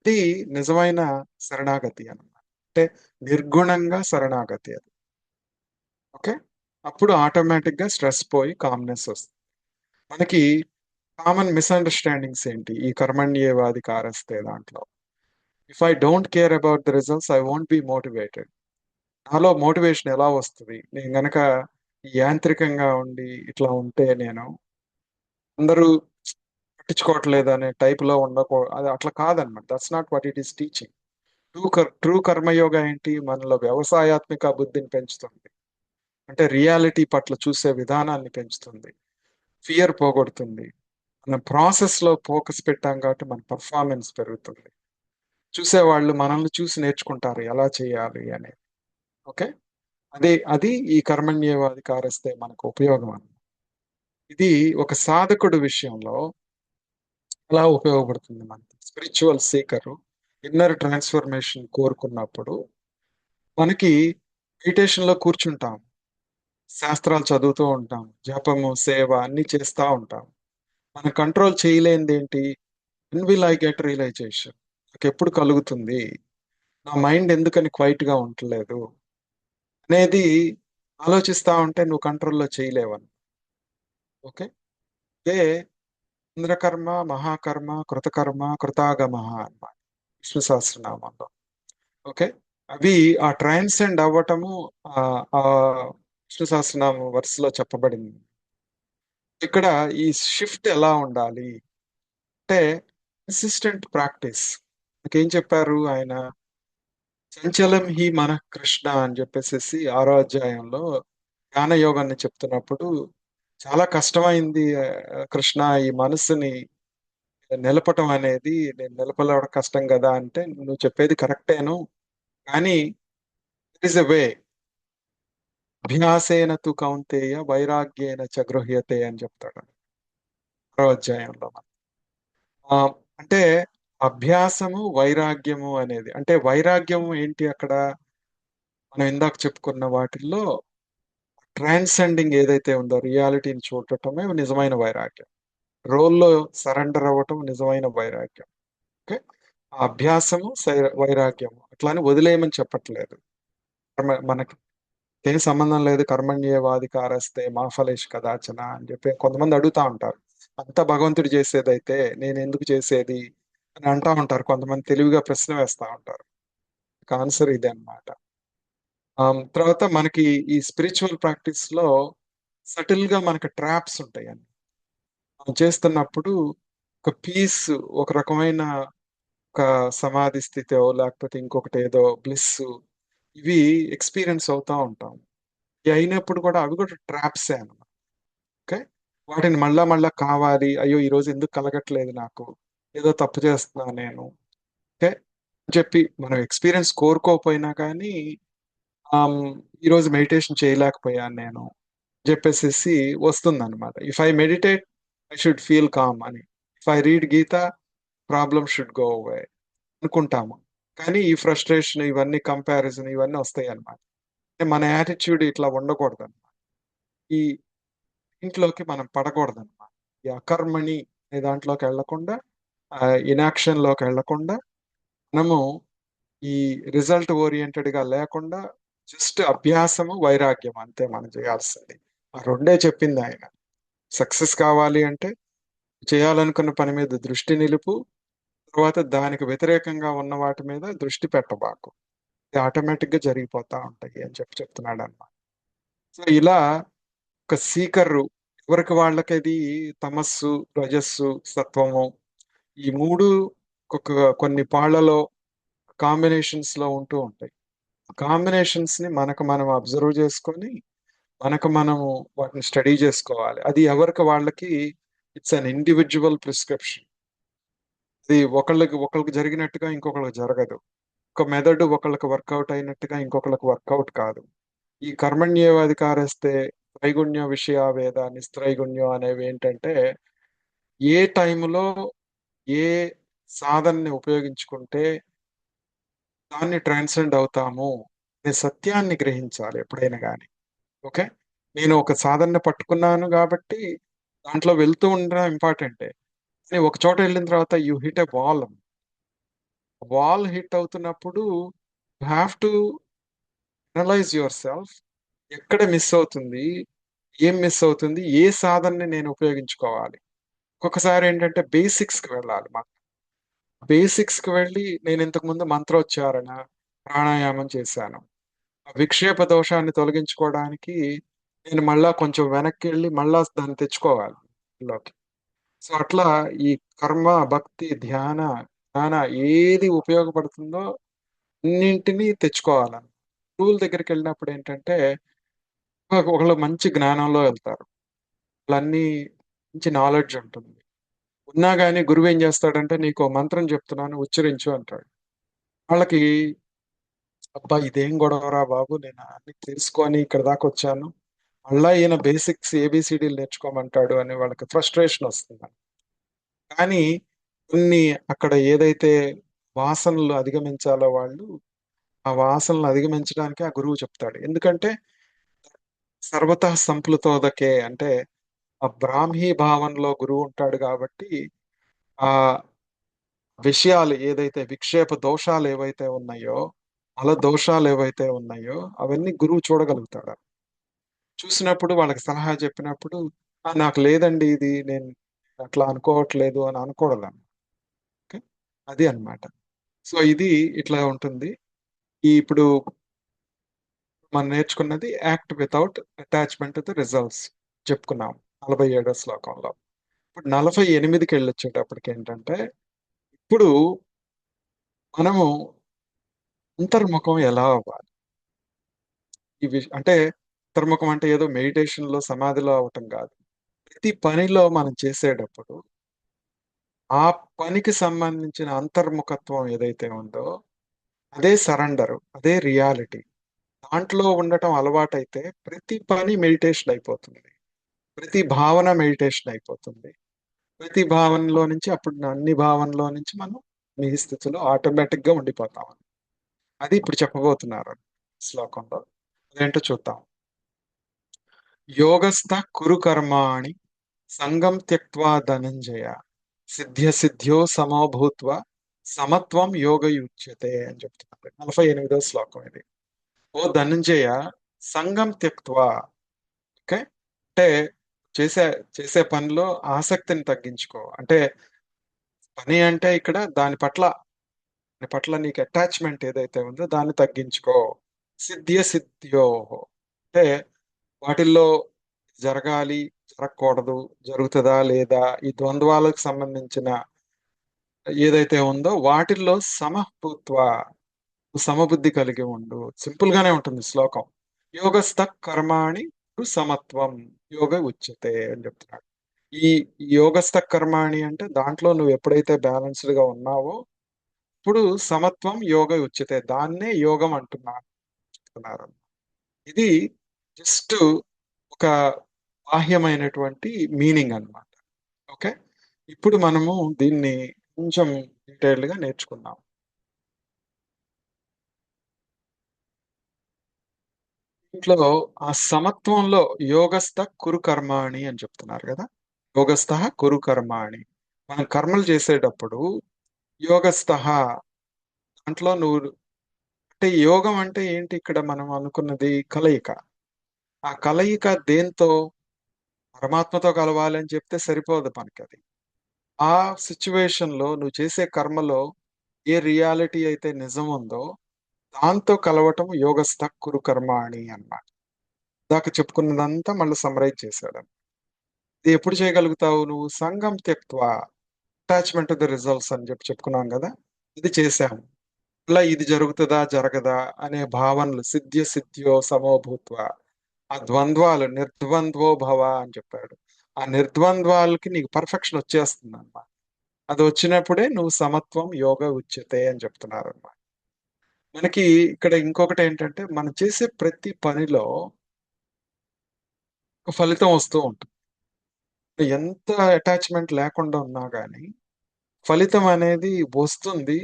ఇది నిజమైన శరణాగతి అన్నమాట. అంటే నిర్గుణంగా శరణాగతి అది. ఓకే. అప్పుడు ఆటోమేటిక్ గా స్ట్రెస్ పోయి కామ్నెస్ వస్తుంది. మనకి కామన్ మిస్అండర్స్టాండింగ్స్ ఏంటి ఈ కర్మణ్యేవాది కారస్తే దాంట్లో? If I don't care about the results I won't be motivated. నాలో మోటివేషన్ ఎలా వస్తుంది నేను గనక యాంత్రికంగా ఉండి ఇట్లా ఉంటే, నేను అందరూ పట్టించుకోవట్లేదు అనే టైప్ లో అది అట్లా కాదనమాట. That's not what it is teaching. True karma yoga ఏంటి? మనలో వ్యవసాయాత్మిక బుద్ధిని పెంచుతుంది. అంటే రియాలిటీ పట్ల చూసే విధానాన్ని పెంచుతుంది. ఫియర్ పోగొడుతుంది. మనం ప్రాసెస్ లో ఫోకస్ పెట్టాం కాబట్టి మన పర్ఫార్మెన్స్ పెరుగుతుంది. చూసేవాళ్ళు మనల్ని చూసి నేర్చుకుంటారు ఎలా చేయాలి అనేది. ఓకే. అది ఈ కర్మణ్యేవాది కారస్తే మనకు ఉపయోగం అని. ఇది ఒక సాధకుడు విషయంలో ఎలా ఉపయోగపడుతుంది మనకి? స్పిరిచువల్ సీకర్ ఇన్నర్ ట్రాన్స్ఫర్మేషన్ కోరుకున్నప్పుడు మనకి మెడిటేషన్ లో కూర్చుంటాం, శాస్త్రాలు చదువుతూ ఉంటాం, జపము సేవ అన్ని చేస్తూ ఉంటాం. మనం కంట్రోల్ చేయలేనిది ఏంటి? when will I get realization? నాకు ఎప్పుడు కలుగుతుంది? నా మైండ్ ఎందుకని క్వైట్ గా ఉండలేదు అనేది ఆలోచిస్తా ఉంటే నువ్వు కంట్రోల్లో చేయలేవని. ఓకే. ఇదే ఇంద్రకర్మ, మహాకర్మ, కృతకర్మ, కృతాగమ అన్నమాట. విష్ణు సహస్రనామంలో. ఓకే. అవి ఆ ట్రాన్సెండ్ అవ్వటము ఆ విష్ణు సహస్రనామం వరుసలో చెప్పబడింది. ఇక్కడ ఈ షిఫ్ట్ ఎలా ఉండాలి అంటే కన్సిస్టెంట్ ప్రాక్టీస్. నాకేం చెప్పారు ఆయన, చంచలం హి మన కృష్ణ అని చెప్పేసి 6వ అధ్యాయంలో జ్ఞాన యోగాన్ని చెప్తున్నప్పుడు చాలా కష్టమైంది కృష్ణ ఈ మనసుని నిలపటం అనేది, నేను నిలపలేవడం కష్టం కదా అంటే, నువ్వు చెప్పేది కరెక్టేను, కానీ ఇట్ ఇస్ ఎ వే, అభ్యాసేన తు కౌంతేయ వైరాగ్యేన చ గృహ్యతే అని చెప్తాడు 6వ అధ్యాయంలో. ఆ, అంటే అభ్యాసము వైరాగ్యము అనేది, అంటే వైరాగ్యము ఏంటి అక్కడ, మనం ఇందాక చెప్పుకున్న వాటిల్లో ట్రాన్సెండింగ్ ఏదైతే ఉందో రియాలిటీని చూడటమే నిజమైన వైరాగ్యం. రోల్లో సరెండర్ అవ్వటం నిజమైన వైరాగ్యం. ఓకే. ఆ అభ్యాసము వైరాగ్యము అట్లాని వదిలేయమని చెప్పట్లేదు. మనకి ఏం సంబంధం లేదు, కర్మణ్యేవాధికారస్తే మా ఫలేష్ కదాచన అని చెప్పి కొంతమంది అడుగుతా ఉంటారు. అంతా భగవంతుడు చేసేదైతే నేను ఎందుకు చేసేది అని అంటా ఉంటారు. కొంతమంది తెలివిగా ప్రశ్న వేస్తా ఉంటారు. ఆన్సర్ ఇదే అన్నమాట. తర్వాత మనకి ఈ స్పిరిచువల్ ప్రాక్టీస్ లో సటిల్ గా మనకి ట్రాప్స్ ఉంటాయండి. మనం చేస్తున్నప్పుడు ఒక పీస్, ఒక రకమైన ఒక సమాధి స్థితో లేకపోతే ఇంకొకటి ఏదో బ్లిస్, ఇవి ఎక్స్పీరియన్స్ అవుతా ఉంటాం. ఇవి అయినప్పుడు కూడా అవి కూడా ట్రాప్సే అన్నమాట. ఓకే. వాటిని మళ్ళా మళ్ళా కావాలి, అయ్యో ఈ రోజు ఎందుకు కలగట్లేదు నాకు, ఏదో తప్పు చేస్తున్నా నేను, ఓకే అని చెప్పి మనం ఎక్స్పీరియన్స్ కోరుకోకపోయినా కానీ ఆమ్, ఈ రోజు మెడిటేషన్ చేయలేకపోయాను నేను చెప్పేసి వస్తుంది అనమాట. If I meditate I should feel calm అని, if I read Gita problem should go away అనుకుంటాము. కానీ ఈ ఫ్రస్ట్రేషన్ ఇవన్నీ కంపారిజన్ ఇవన్నీ వస్తాయి అనమాట. మన యాటిట్యూడ్ ఇట్లా ఉండకూడదు అనమాట. ఈ ఇంట్లోకి మనం పడకూడదు అనమాట. ఈ అకర్మణి అనే దాంట్లోకి వెళ్లకుండా, ఇనాక్షన్ లోకి వెళ్లకుండా, మనము ఈ రిజల్ట్ ఓరియంటెడ్ గా లేకుండా జస్ట్ అభ్యాసము వైరాగ్యం అంతే మనం చేయాల్సింది. ఆ రెండే చెప్పింది ఆయన. సక్సెస్ కావాలి అంటే చేయాలనుకున్న పని మీద దృష్టి నిలుపు, తర్వాత దానికి వ్యతిరేకంగా ఉన్న వాటి మీద దృష్టి పెట్టబాకు, ఇది ఆటోమేటిక్ గా జరిగిపోతా ఉంటాయి అని చెప్తున్నాడు అన్నమాట. సో ఇలా ఒక సీకర్, ఎవరికి వాళ్ళకి తమస్సు, రజస్సు, సత్వము, ఈ మూడు కొన్ని పాళ్లలో కాంబినేషన్స్ లో ఉంటూ ఉంటాయి. కాంబినేషన్స్ ని మనకు మనం అబ్జర్వ్ చేసుకొని మనకు మనము వాటిని స్టడీ చేసుకోవాలి. అది ఎవరికి వాళ్ళకి ఇట్స్ అన్ ఇండివిజువల్ ప్రిస్క్రిప్షన్. ఇది ఒకళ్ళకి జరిగినట్టుగా ఇంకొకళ్ళకి జరగదు. ఒక మెథడ్ ఒకళ్ళకి వర్కౌట్ అయినట్టుగా ఇంకొకళ్ళకి వర్కౌట్ కాదు. ఈ కర్మణ్యేవాధికారస్తే త్రైగుణ్య విషయ వేద నిస్త్రైగుణ్యం అనేవి ఏంటంటే, ఏ టైంలో ఏ సాధనని ఉపయోగించుకుంటే దాన్ని ట్రాన్సెండ్ అవుతాము అనే సత్యాన్ని గ్రహించాలి ఎప్పుడైనా కానీ. ఓకే. నేను ఒక సాధనని పట్టుకున్నాను కాబట్టి దాంట్లో వెళ్తూ ఉండడం ఇంపార్టెంటే, కానీ ఒక చోట వెళ్ళిన తర్వాత you hit a wall. Wall hit అవుతున్నప్పుడు you have to analyse yourself. ఎక్కడ మిస్ అవుతుంది, ఏం మిస్ అవుతుంది, ఏ సాధనని నేను ఉపయోగించుకోవాలి. ఒక్కొక్కసారి ఏంటంటే బేసిక్స్ కి వెళ్ళాలి. బేసిక్స్ కి వెళ్ళి నేను ఇంతకు ముందు మంత్రోచ్చారణ, ప్రాణాయామం చేశాను. ఆ విక్షేప దోషాన్ని తొలగించుకోవడానికి నేను మళ్ళా కొంచెం వెనక్కి వెళ్ళి మళ్ళా దాన్ని తెచ్చుకోవాలి లోకి. సో అట్లా ఈ కర్మ, భక్తి, ధ్యాన, జ్ఞాన ఏది ఉపయోగపడుతుందో అన్నింటినీ తెచ్చుకోవాలని. గురువుల దగ్గరికి వెళ్ళినప్పుడు ఏంటంటే ఒకళ్ళు మంచి జ్ఞానంలో వెళ్తారు, వాళ్ళన్నీ మంచి నాలెడ్జ్ ఉంటుంది. ఉన్నా గానీ గురువు ఏం చేస్తాడంటే, నీకు ఓ మంత్రం చెప్తున్నాను ఉచ్చరించు అంటాడు. వాళ్ళకి అబ్బా ఇదేం గొడవరా బాబు, నేను అన్ని తెలుసుకొని ఇక్కడ దాకా వచ్చాను, మళ్ళా ఈయన బేసిక్స్ ఏబిసిడీలు నేర్చుకోమంటాడు అని వాళ్ళకి ఫ్రస్ట్రేషన్ వస్తుంది. కానీ కొన్ని అక్కడ ఏదైతే వాసనలు అధిగమించాలో వాళ్ళు, ఆ వాసనలు అధిగమించడానికి ఆ గురువు చెప్తాడు. ఎందుకంటే సర్వతః సంప్లుతోదకే అంటే ఆ బ్రాహ్మీ భావంలో గురువు ఉంటాడు కాబట్టి ఆ విషయాలు ఏదైతే విక్షేప దోషాలు ఏవైతే ఉన్నాయో, మల దోషాలు ఏవైతే ఉన్నాయో అవన్నీ గురువు చూడగలుగుతాడు. చూసినప్పుడు వాళ్ళకి సలహా చెప్పినప్పుడు నాకు లేదండి ఇది, నేను అట్లా అనుకోవట్లేదు అని అనకూడదు. ఓకే. అది అన్నమాట. సో ఇది ఇట్లా ఉంటుంది. ఈ ఇప్పుడు మనం నేర్చుకున్నది act without attachment to results చెప్పుకున్నాం 47వ శ్లోకంలో. ఇప్పుడు 48కి వెళ్ళొచ్చేటప్పటికి ఏంటంటే, ఇప్పుడు మనము అంతర్ముఖం ఎలా అవ్వాలి? అంటే అంతర్ముఖం అంటే ఏదో మెడిటేషన్ లో సమాధిలో అవటం కాదు. ప్రతి పనిలో మనం చేసేటప్పుడు ఆ పనికి సంబంధించిన అంతర్ముఖత్వం ఏదైతే ఉందో అదే సరెండర్, అదే రియాలిటీ. దాంట్లో ఉండటం అలవాటైతే ప్రతి పని మెడిటేషన్ అయిపోతుంది. ప్రతి భావన మెడిటేషన్ అయిపోతుంది. ప్రతి భావనలో నుంచి అప్పుడు అన్ని భావనలో నుంచి మనం మీ స్థితిలో ఆటోమేటిక్ గా ఉండిపోతాం. అది ఇప్పుడు చెప్పబోతున్నారు శ్లోకంలో. అదేంటో చూద్దాం. యోగస్థ కురు కర్మాణి సంగం త్యక్వా ధనంజయ సిద్ధ్య సిద్ధ్యో సమో భూత్వ సమత్వం యోగయుజ్యతే అని చెప్తున్నారు. 48వ శ్లోకం ఇది. ఓ ధనంజయ, సంగం త్యక్వా, ఓకే, అంటే చేసే చేసే పనిలో ఆసక్తిని తగ్గించుకో. అంటే పని అంటే ఇక్కడ దాని పట్ల నీకు అటాచ్మెంట్ ఏదైతే ఉందో దాన్ని తగ్గించుకో. సిద్ధ్య సిద్ధ్యో, అంటే వాటిల్లో జరగాలి, జరగకూడదు, జరుగుతుందా లేదా, ఈ ద్వంద్వాలకు సంబంధించిన ఏదైతే ఉందో వాటిల్లో సమభూత్వ, సమబుద్ధి కలిగి ఉండు. సింపుల్ గానే ఉంటుంది శ్లోకం. యోగస్థ కర్మాణి సమత్వం యోగ ఉచ్యతే అని చెప్తున్నాడు. ఈ యోగస్థ కర్మాణి అంటే దాంట్లో నువ్వు ఎప్పుడైతే బ్యాలెన్స్డ్ గా ఉన్నావో ఇప్పుడు సమత్వం యోగ ఉచ్యతే, దాన్నే యోగం అంటున్నారు. ఇది జస్ట్ ఒక బాహ్యమైనటువంటి మీనింగ్ అన్నమాట. ఓకే, ఇప్పుడు మనము దీన్ని కొంచెం డీటెయిల్డ్ గా నేర్చుకుందాం. ఇంట్లో ఆ సమత్వంలో యోగస్థ కురు కర్మాణి అని చెప్తున్నారు కదా. యోగస్థ కురు కర్మాణి, మనం కర్మలు చేసేటప్పుడు యోగస్థ, దాంట్లో నువ్వు, అంటే యోగం అంటే ఏంటి ఇక్కడ మనం అనుకున్నది కలయిక. ఆ కలయిక దేంతో? పరమాత్మతో కలవాలి అని చెప్తే సరిపోదు మనకి అది. ఆ సిచ్యువేషన్ లో నువ్వు చేసే కర్మలో ఏ రియాలిటీ అయితే నిజం ఉందో దాంతో కలవటం యోగస్థ కురు కర్మాణి అన్నమాట. దాకా చెప్పుకున్నదంతా మళ్ళీ సమరైజ్ చేశాడు. ఇది ఎప్పుడు చేయగలుగుతావు నువ్వు? సంగం త్యక్వా, అటాచ్మెంట్ టు ది రిజల్ట్స్ అని చెప్పుకున్నాం కదా. ఇది చేశాము. అలా ఇది జరుగుతుందా జరగదా అనే భావనలు సిద్ధ్య సిద్ధ్యో సమోభూత్వ, ఆ ద్వంద్వాలు నిర్ద్వంద్వో భవ అని చెప్పాడు. ఆ నిర్ద్వంద్వాలకి నీకు పర్ఫెక్షన్ వచ్చేస్తుంది అన్నమాట. అది వచ్చినప్పుడే నువ్వు సమత్వం యోగ ఉచ్యతే అని చెప్తున్నారు అన్నమాట. మనకి ఇక్కడ ఇంకొకటి ఏంటంటే మనం చేసే ప్రతి పనిలో ఒక ఫలితం వస్తూ ఉంటుంది. ఎంత అటాచ్మెంట్ లేకుండా ఉన్నా గానీ ఫలితం అనేది వస్తుంది.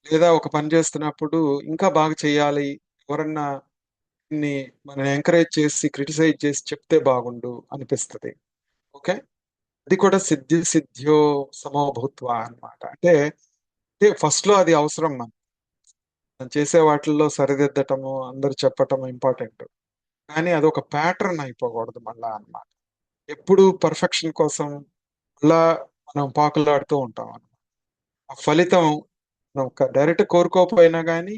లేదా ఒక పని చేస్తున్నప్పుడు ఇంకా బాగా చేయాలి, ఎవరన్నా ని మనం ఎంకరేజ్ చేసి క్రిటిసైజ్ చేసి చెప్తే బాగుండు అనిపిస్తది. ఓకే, అది కూడా సిద్ధి సిద్ధ్యో సమభూత్వ అన్నమాట. అంటే ఫస్ట్ లో అది అవసరం. మనం చేసే వాటిల్లో సరిదిద్దటము, అందరు చెప్పటం ఇంపార్టెంట్. కానీ అది ఒక ప్యాటర్న్ అయిపోకూడదు మళ్ళా అన్నమాట. ఎప్పుడు పర్ఫెక్షన్ కోసం మళ్ళా మనం పాకులాడుతూ ఉంటాం అన్నమాట. ఆ ఫలితం మనం డైరెక్ట్ కోరుకోకపోయినా కానీ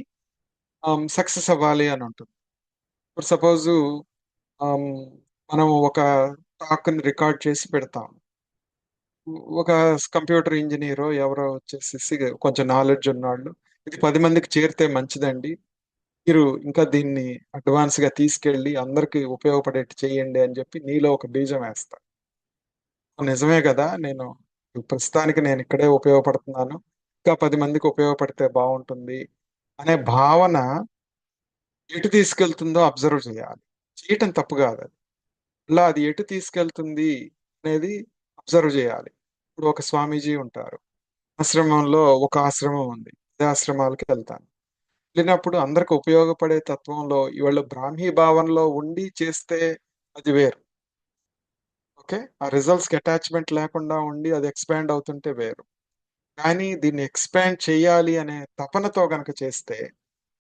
సక్సెస్ అవ్వాలి అని ఉంటుంది. ఇప్పుడు సపోజు మనం ఒక టాక్ ని రికార్డ్ చేసి పెడతాం. ఒక కంప్యూటర్ ఇంజనీరో ఎవరో వచ్చేసి కొంచెం నాలెడ్జ్ ఉన్నాళ్ళు, ఇది 10 మందికి చేరితే మంచిదండి, మీరు ఇంకా దీన్ని అడ్వాన్స్ గా తీసుకెళ్ళి అందరికి ఉపయోగపడేట్టు చేయండి అని చెప్పి నీలో ఒక బీజం వేస్తా. నిజమే కదా, ప్రస్తుతానికి నేను ఇక్కడే ఉపయోగపడుతున్నాను, ఇంకా 10 మందికి ఉపయోగపడితే బాగుంటుంది అనే భావన ఎటు తీసుకెళ్తుందో అబ్జర్వ్ చేయాలి. చేయటం తప్పు కాదు అది. ఇలా అది ఎటు తీసుకెళ్తుంది అనేది అబ్జర్వ్ చేయాలి. ఇప్పుడు ఒక స్వామీజీ ఉంటారు, ఆశ్రమంలో ఒక ఆశ్రమం ఉంది, అదే ఆశ్రమాలకి వెళ్తాను. వెళ్ళినప్పుడు అందరికి ఉపయోగపడే తత్వంలో ఇవాళ బ్రాహ్మీ భావనలో ఉండి చేస్తే అది వేరు. ఓకే, ఆ రిజల్ట్స్ కి అటాచ్మెంట్ లేకుండా ఉండి అది ఎక్స్పాండ్ అవుతుంటే వేరు. కానీ దీన్ని ఎక్స్పాండ్ చేయాలి అనే తపనతో గనక చేస్తే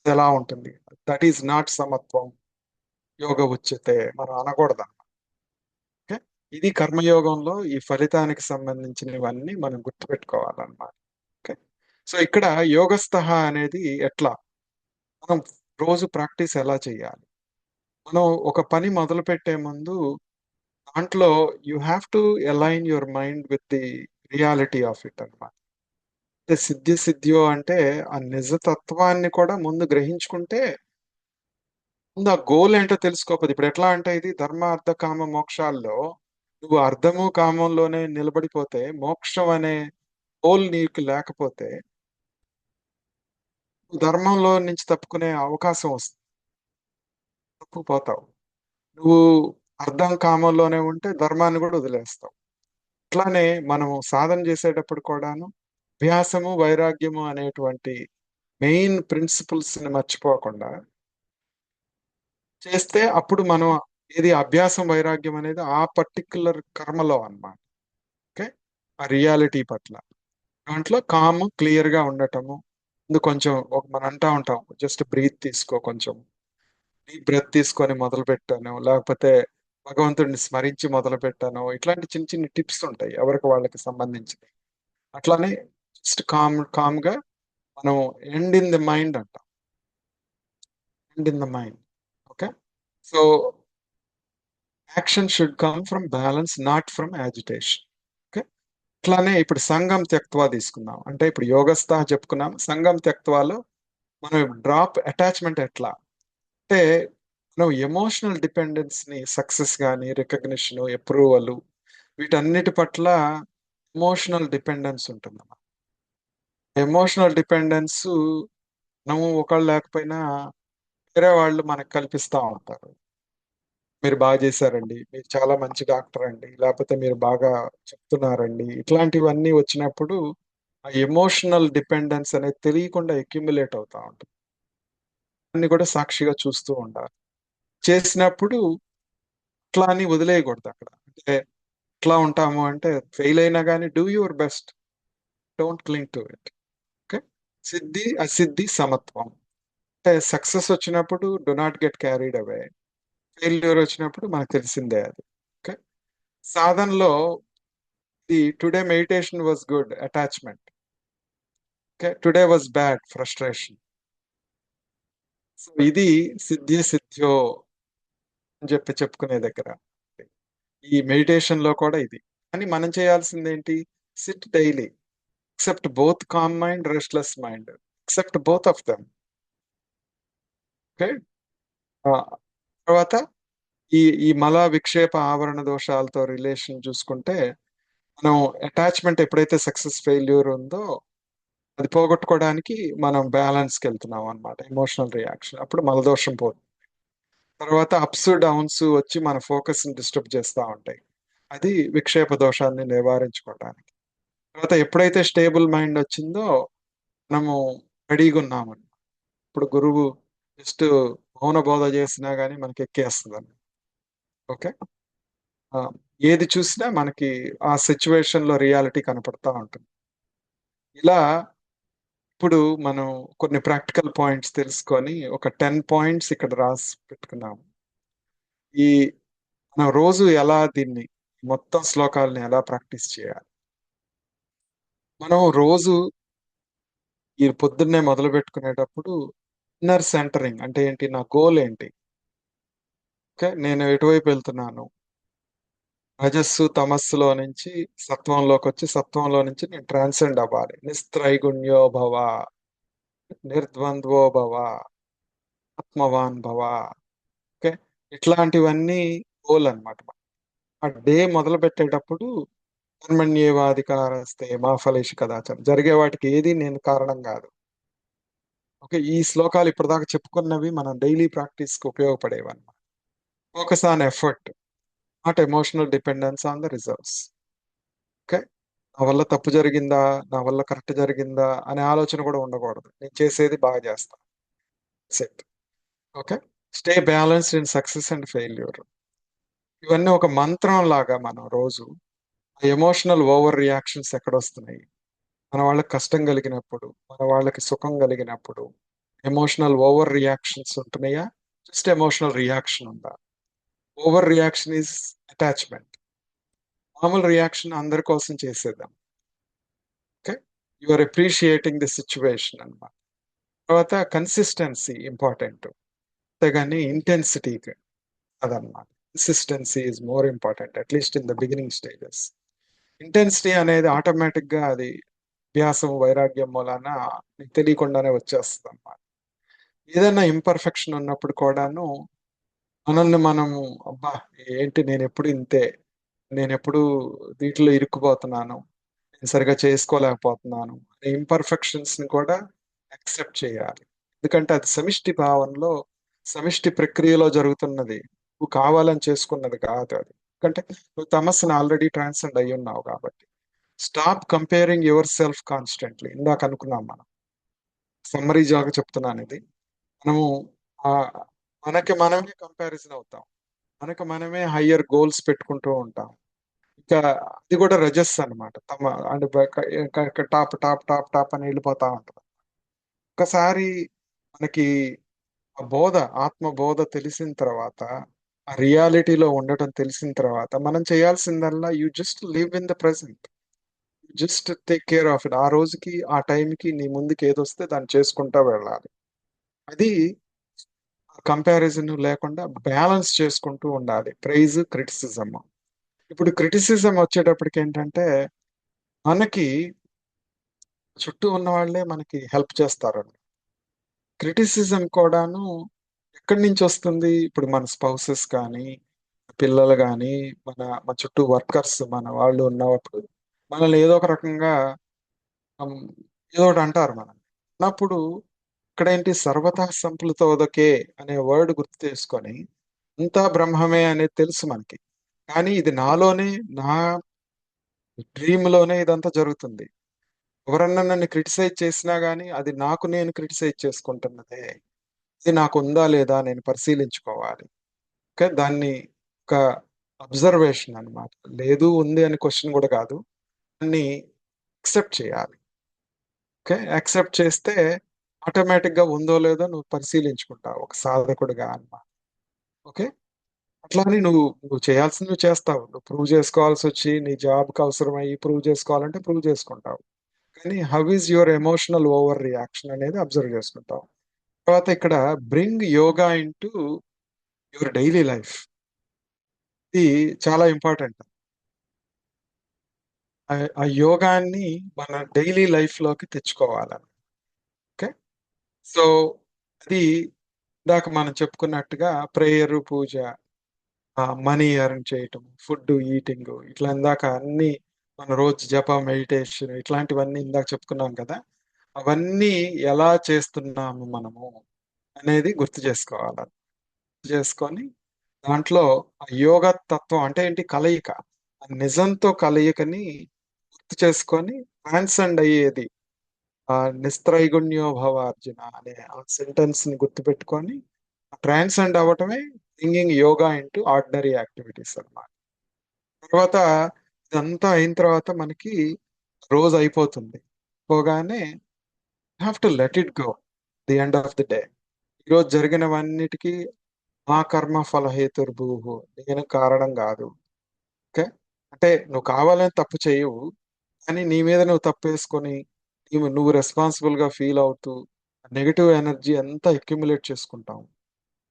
అది ఎలా ఉంటుంది? దట్ ఈస్ నాట్ సమత్వం యోగ ఉచ్యతే మనం అనకూడదు. ఓకే, ఇది కర్మయోగంలో ఈ ఫలితానికి సంబంధించినవన్నీ మనం గుర్తుపెట్టుకోవాలన్నమాట. ఓకే, సో ఇక్కడ యోగస్థ అనేది ఎట్లా మనం రోజు ప్రాక్టీస్ ఎలా చేయాలి? మనం ఒక పని మొదలు పెట్టే ముందు దాంట్లో you have to align your mind with the reality of it అన్నమాట. అంటే సిద్ధి సిద్ధ్యో అంటే ఆ నిజతత్వాన్ని కూడా ముందు గ్రహించుకుంటే ముందు ఆ గోల్ ఏంటో తెలుసుకోకపోతే ఇప్పుడు ఎట్లా అంటే ఇది ధర్మ అర్థ కామ మోక్షాల్లో నువ్వు అర్థము కామంలోనే నిలబడిపోతే మోక్షం అనే గోల్ నీకు లేకపోతే నువ్వు ధర్మంలో నుంచి తప్పుకునే అవకాశం వస్తుంది, తప్పుకుపోతావు. నువ్వు అర్థం కామంలోనే ఉంటే ధర్మాన్ని కూడా వదిలేస్తావు. అట్లానే మనం సాధన చేసేటప్పుడు కూడాను అభ్యాసము వైరాగ్యము అనేటువంటి మెయిన్ ప్రిన్సిపల్స్ ని మర్చిపోకుండా చేస్తే అప్పుడు మనం ఇది అభ్యాసం వైరాగ్యం అనేది ఆ పర్టిక్యులర్ కర్మలో అన్నమాట. ఓకే, ఆ రియాలిటీ పట్ల దాంట్లో కామ్ క్లియర్ గా ఉండటము. ముందు కొంచెం మనం అంటా ఉంటాం జస్ట్ బ్రీత్ తీసుకో, కొంచెం డీప్ బ్రెత్ తీసుకొని మొదలు పెట్టాను, లేకపోతే భగవంతుడిని స్మరించి మొదలు పెట్టాను. ఇట్లాంటి చిన్న చిన్న టిప్స్ ఉంటాయి ఎవరికి వాళ్ళకి సంబంధించి. అట్లానే జస్ట్ కామ్ గా మనం ఎండ్ ఇన్ ది మైండ్ అంటాం. End in the mind. Okay, so action should come from balance, not from agitation. Okay, అట్లానే ఇప్పుడు సంగం త్యక్త్వా తీసుకుందాం. అంటే ఇప్పుడు యోగస్థ చెప్పుకున్నాం, సంగం త్యక్త్వాలో మనం డ్రాప్ అటాచ్మెంట్ ఎట్లా అంటే మనం ఎమోషనల్ డిపెండెన్స్ ని సక్సెస్ కానీ రికగ్నిషన్ అప్రూవల్ వీటన్నిటి పట్ల ఎమోషనల్ డిపెండెన్స్ ఉంటుంది. ఎమోషనల్ డిపెండెన్స్ మనం ఒకళ్ళు లేకపోయినా వేరే వాళ్ళు మనకు కల్పిస్తా ఉంటారు. మీరు బాగా చేశారండి, మీరు చాలా మంచి డాక్టర్ అండి, లేకపోతే మీరు బాగా చెప్తున్నారండి, ఇట్లాంటివన్నీ వచ్చినప్పుడు ఆ ఎమోషనల్ డిపెండెన్స్ అనేది తెలియకుండా అక్యుములేట్ అవుతా ఉంటుంది. అన్ని కూడా సాక్షిగా చూస్తూ ఉండాలి. చేసినప్పుడు అట్లా అని వదిలేయకూడదు. అక్కడ అంటే ఎట్లా ఉంటాము అంటే ఫెయిల్ అయినా కానీ do your best, don't క్లింగ్ to it. Okay, సిద్ధి అసిద్ధి సమత్వం. అంటే సక్సెస్ వచ్చినప్పుడు do not get carried away, failure వచ్చినప్పుడు మనకు తెలిసిందే అది. ఓకే, సాధనలో the today meditation was good attachment, okay today was bad frustration. So ఇది సిద్ధి సిద్ధ్యో అని చెప్పుకునే దగ్గర ఈ మెడిటేషన్ లో కూడా ఇది. కానీ మనం చేయాల్సింది ఏంటి? SIT daily, accept both calm mind, restless mind, accept both of them. Okay, తర్వాత ఈ ఈ మల విక్షేప ఆవరణ దోషాలతో రిలేషన్ చూసుకుంటే మనం అటాచ్మెంట్ ఎప్పుడైతే సక్సెస్ ఫెయిల్యూర్ ఉందో అది పోగొట్టుకోవడానికి మనం బ్యాలెన్స్కి వెళ్తున్నాం అనమాట, ఎమోషనల్ రియాక్షన్. అప్పుడు మలదోషం పోతుంది. తర్వాత అప్స్ డౌన్స్ వచ్చి మన ఫోకస్ ని డిస్టర్బ్ చేస్తూ ఉంటాయి, అది విక్షేప దోషాన్ని నివారించుకోవడానికి. తర్వాత ఎప్పుడైతే స్టేబుల్ మైండ్ వచ్చిందో మనము రెడీగా ఉన్నాము. ఇప్పుడు గురువు జస్ట్ మౌన బోధ చేసినా గానీ మనకి ఎక్కేస్తుందండి. ఓకే, ఆ, ఏది చూసినా మనకి ఆ సిచ్యువేషన్ లో రియాలిటీ కనపడతా ఉంటుంది. ఇలా ఇప్పుడు మనం కొన్ని ప్రాక్టికల్ పాయింట్స్ తెలుసుకొని ఒక 10 పాయింట్స్ ఇక్కడ రాసి పెట్టుకున్నాము. ఈ మనం రోజు ఎలా దీన్ని మొత్తం శ్లోకాలని ఎలా ప్రాక్టీస్ చేయాలి? మనం రోజు ఈ పొద్దున్నే మొదలు పెట్టుకునేటప్పుడు ఇన్నర్ సెంటరింగ్ అంటే ఏంటి, నా గోల్ ఏంటి, ఓకే నేను ఎటువైపు వెళ్తున్నాను, రజస్సు తమస్సులో నుంచి సత్వంలోకి వచ్చి సత్వంలో నుంచి నేను ట్రాన్సెండ్ అవ్వాలి, నిస్త్రైగుణ్యో భవ, నిర్ద్వంద్వో భవ, ఆత్మవాన్ భవ. ఓకే, ఇట్లాంటివన్నీ గోల్ అన్నమాట. ఆ డే మొదలు పెట్టేటప్పుడు కర్మణ్యేవాధికారస్తే మా ఫలేషు కదాచన, జరిగే వాటికి ఏది నేను కారణం కాదు. ఓకే, ఈ శ్లోకాలు ఇప్పటిదాకా చెప్పుకున్నవి మనం డైలీ ప్రాక్టీస్ కి ఉపయోగపడేవి అన్నమాట. Focus on effort, not emotional dependence on the results. Okay, నా వల్ల తప్పు జరిగిందా, నా వల్ల కరెక్ట్ జరిగిందా అనే ఆలోచన కూడా ఉండకూడదు, నేను చేసేది బాగా చేస్తాను, set. Okay, stay balanced in success and failure. ఇవన్నీ ఒక మంత్రం లాగా మనం రోజు ఎమోషనల్ ఓవర్ రియాక్షన్స్ ఎక్కడొస్తున్నాయి, మన వాళ్ళకి కష్టం కలిగినప్పుడు, మన వాళ్ళకి సుఖం కలిగినప్పుడు ఎమోషనల్ ఓవర్ రియాక్షన్స్ ఉంటున్నాయా, జస్ట్ ఎమోషనల్ రియాక్షన్ ఉందా? ఓవర్ రియాక్షన్ ఈజ్ అటాచ్మెంట్, మామూలు రియాక్షన్ అందరి కోసం చేసేద్దాం. Okay, you are appreciating the situation అన్నమాట. తర్వాత కన్సిస్టెన్సీ ఇంపార్టెంట్, అంతేగాని ఇంటెన్సిటీ అదనమాట. Consistency is more important at least in the beginning stages. Intensity అనేది ఆటోమేటిక్ గా అది అభ్యాసం వైరాగ్యం మూలాన నీకు తెలియకుండానే వచ్చేస్తుంది అన్నమాట. ఏదైనా ఇంపర్ఫెక్షన్ ఉన్నప్పుడు కూడాను మనల్ని మనము, అబ్బా ఏంటి నేను ఎప్పుడు ఇంతే, నేను ఎప్పుడు వీటిలో ఇరుక్కుపోతున్నాను, నేను సరిగా చేసుకోలేకపోతున్నాను అనే ఇంపర్ఫెక్షన్స్ ని కూడా యాక్సెప్ట్ చేయాలి. ఎందుకంటే అది సమిష్టి భావనలో, సమిష్టి ప్రక్రియలో జరుగుతున్నది, నువ్వు కావాలని చేసుకున్నది కాదు అది. ఎందుకంటే నువ్వు తమస్సును ఆల్రెడీ ట్రాన్సెండ్ అయి ఉన్నావు కాబట్టి. Stop comparing your self constantly. ఇందాక అనుకున్నాం మనం, సమ్మరీ జాగా చెప్తున్నాను ఇది. మనము ఆ మనకి మనమే కంపారిజన్ అవుతాం, మనకి మనమే హయ్యర్ గోల్స్ పెట్టుకుంటూ ఉంటాం. ఇంకా అది కూడా రజస్ అన్నమాట. అంటే టాప్ టాప్ టాప్ టాప్ అని వెళ్ళిపోతా ఉంటుంది. ఒకసారి మనకి ఆ బోధ, ఆత్మ బోధ తెలిసిన తర్వాత, ఆ రియాలిటీలో ఉండటం తెలిసిన తర్వాత మనం చేయాల్సిందల్లా you just live in the present, just take care of it. ఆ రోజుకి ఆ టైంకి నీ ముందుకి ఏదొస్తే దాన్ని చేసుకుంటా వెళ్ళాలి. అది కంపారిజన్ లేకుండా బ్యాలెన్స్ చేసుకుంటూ ఉండాలి, ప్రైజ్ క్రిటిసిజం. ఇప్పుడు క్రిటిసిజం వచ్చేటప్పటికి ఏంటంటే, మనకి చుట్టూ ఉన్న వాళ్ళే మనకి హెల్ప్ చేస్తారండి. క్రిటిసిజం కూడాను ఎక్కడి నుంచి వస్తుంది? ఇప్పుడు మన స్పౌసెస్ కానీ, పిల్లలు కానీ, మన చుట్టూ వర్కర్స్ మన వాళ్ళు ఉన్నప్పుడు మనల్ని ఏదో ఒక రకంగా ఉమ్, ఏదో ఒకటి అంటారు మనం. అన్నప్పుడు ఇక్కడేంటి, సర్వతా సంప్లుతోదకే అనే వర్డ్ గుర్తు చేసుకొని, అంతా బ్రహ్మమే అనేది తెలుసు మనకి. కానీ ఇది నాలోనే, నా డ్రీమ్ లోనే ఇదంతా జరుగుతుంది. ఎవరన్నా నన్ను క్రిటిసైజ్ చేసినా గానీ అది నాకు నేను క్రిటిసైజ్ చేసుకుంటున్నదే. ఇది నాకు ఉందా లేదా నేను పరిశీలించుకోవాలి. ఓకే, దాన్ని ఒక అబ్జర్వేషన్ అన్నమాట. లేదు ఉంది అని క్వశ్చన్ కూడా కాదు, దాన్ని యాక్సెప్ట్ చేయాలి. ఓకే, యాక్సెప్ట్ చేస్తే ఆటోమేటిక్ గా ఉందో లేదో నువ్వు పరిశీలించుకుంటావు ఒక సాధకుడిగా అన్నమాట. ఓకే, అట్లానే నువ్వు చేయాల్సింది నువ్వు చేస్తావు. నువ్వు ప్రూవ్ చేసుకోవాల్సి వచ్చి నీ జాబ్కి అవసరమయ్యి ప్రూవ్ చేసుకోవాలంటే ప్రూవ్ చేసుకుంటావు. కానీ how is your emotional over reaction అనేది అబ్జర్వ్ చేసుకుంటాం. తర్వాత ఇక్కడ bring yoga into your daily life. ఇది చాలా ఇంపార్టెంట్. ఆ యోగాన్ని మన డైలీ లైఫ్ లోకి తెచ్చుకోవాలి. ఓకే, సో అది ఇందాక మనం చెప్పుకున్నట్టుగా ప్రేయర్, పూజ, మనీ ఎర్న్ చేయటం, ఫుడ్ ఈటింగ్, ఇట్లా ఇందాక అన్ని మన రోజు జప, మెడిటేషన్ ఇట్లాంటివన్నీ ఇందాక చెప్పుకున్నాం కదా. అవన్నీ ఎలా చేస్తున్నాము మనము అనేది గుర్తు చేసుకోవాలి. చేసుకొని దాంట్లో ఆ యోగ తత్వం అంటే ఏంటి, కలయిక, ఆ నిజంతో కలయికని గుర్తు చేసుకొని ట్రాన్సెండ్ అయ్యేది. ఆ నిస్త్రైగుణ్యో భవ అర్జున అనే ఆ సెంటెన్స్ ని గుర్తు పెట్టుకొని ట్రాన్సెండ్ అవ్వటమే bringing yoga into ordinary activities అన్నమాట. తర్వాత ఇదంతా అయిన తర్వాత మనకి రోజు అయిపోతుంది. పోగానే have to let it go the end of the day. ఈరోజు జరిగినవన్నిటికీ మా కర్మ ఫలహేతుర్భూహు, నేను కారణం కాదు. ఓకే, అంటే నువ్వు కావాలని తప్పు చేయవు, కానీ నీ మీద నువ్వు తప్పు వేసుకొని నువ్వు రెస్పాన్సిబుల్ గా ఫీల్ అవుతూ నెగటివ్ ఎనర్జీ అంతా అక్యుములేట్ చేసుకుంటావు.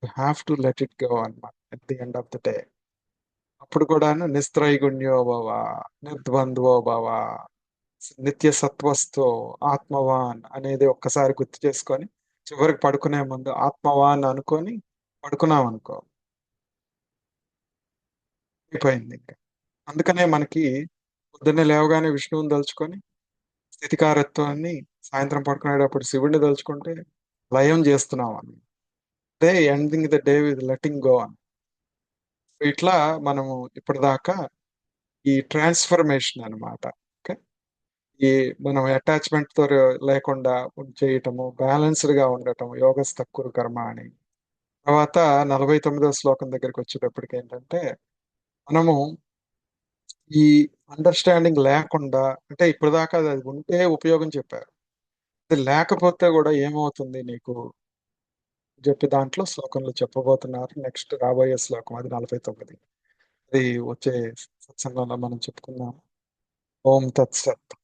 You have to let it go అన్నమాట at the end of the day. అప్పుడు కూడా నిస్త్రైగుణ్యో భవ, నిర్ద్వంద్వో భవ, నిత్య సత్వస్థో, ఆత్మవాన్ అనేది ఒక్కసారి గుర్తు చేసుకొని చివరికి పడుకునే ముందు ఆత్మవాన్ అనుకొని పడుకున్నాం అనుకో, అయిపోయింది ఇంకా. అందుకనే మనకి పొద్దున్నే లేవగానే విష్ణువుని తలుచుకొని స్థితికారత్వాన్ని, సాయంత్రం పడుకునేటప్పుడు శివుడిని తలుచుకుంటే లయం చేస్తున్నాం అని. Day ending the day with letting go అని. ఇట్లా మనము ఇప్పటిదాకా ఈ ట్రాన్స్ఫర్మేషన్ అన్నమాట. ఓకే, ఈ మనం అటాచ్మెంట్ తో లేకుండా చేయటము, బ్యాలెన్స్డ్ గా ఉండటం, యోగస్థ కర్మ అని. తర్వాత 49వ శ్లోకం దగ్గరికి వచ్చేటప్పటికి ఏంటంటే, మనము ఈ అండర్స్టాండింగ్ లేకుండా, అంటే ఇప్పటిదాకా అది ఉంటే ఉపయోగం చెప్పారు, అది లేకపోతే కూడా ఏమవుతుంది నీకు చెప్పి దాంట్లో శ్లోకంలో చెప్పబోతున్నారు. నెక్స్ట్ రాబోయే శ్లోకం అది 49. అది వచ్చే సత్సంగంలో మనం చెప్పుకుందాం. ఓం తత్సత్.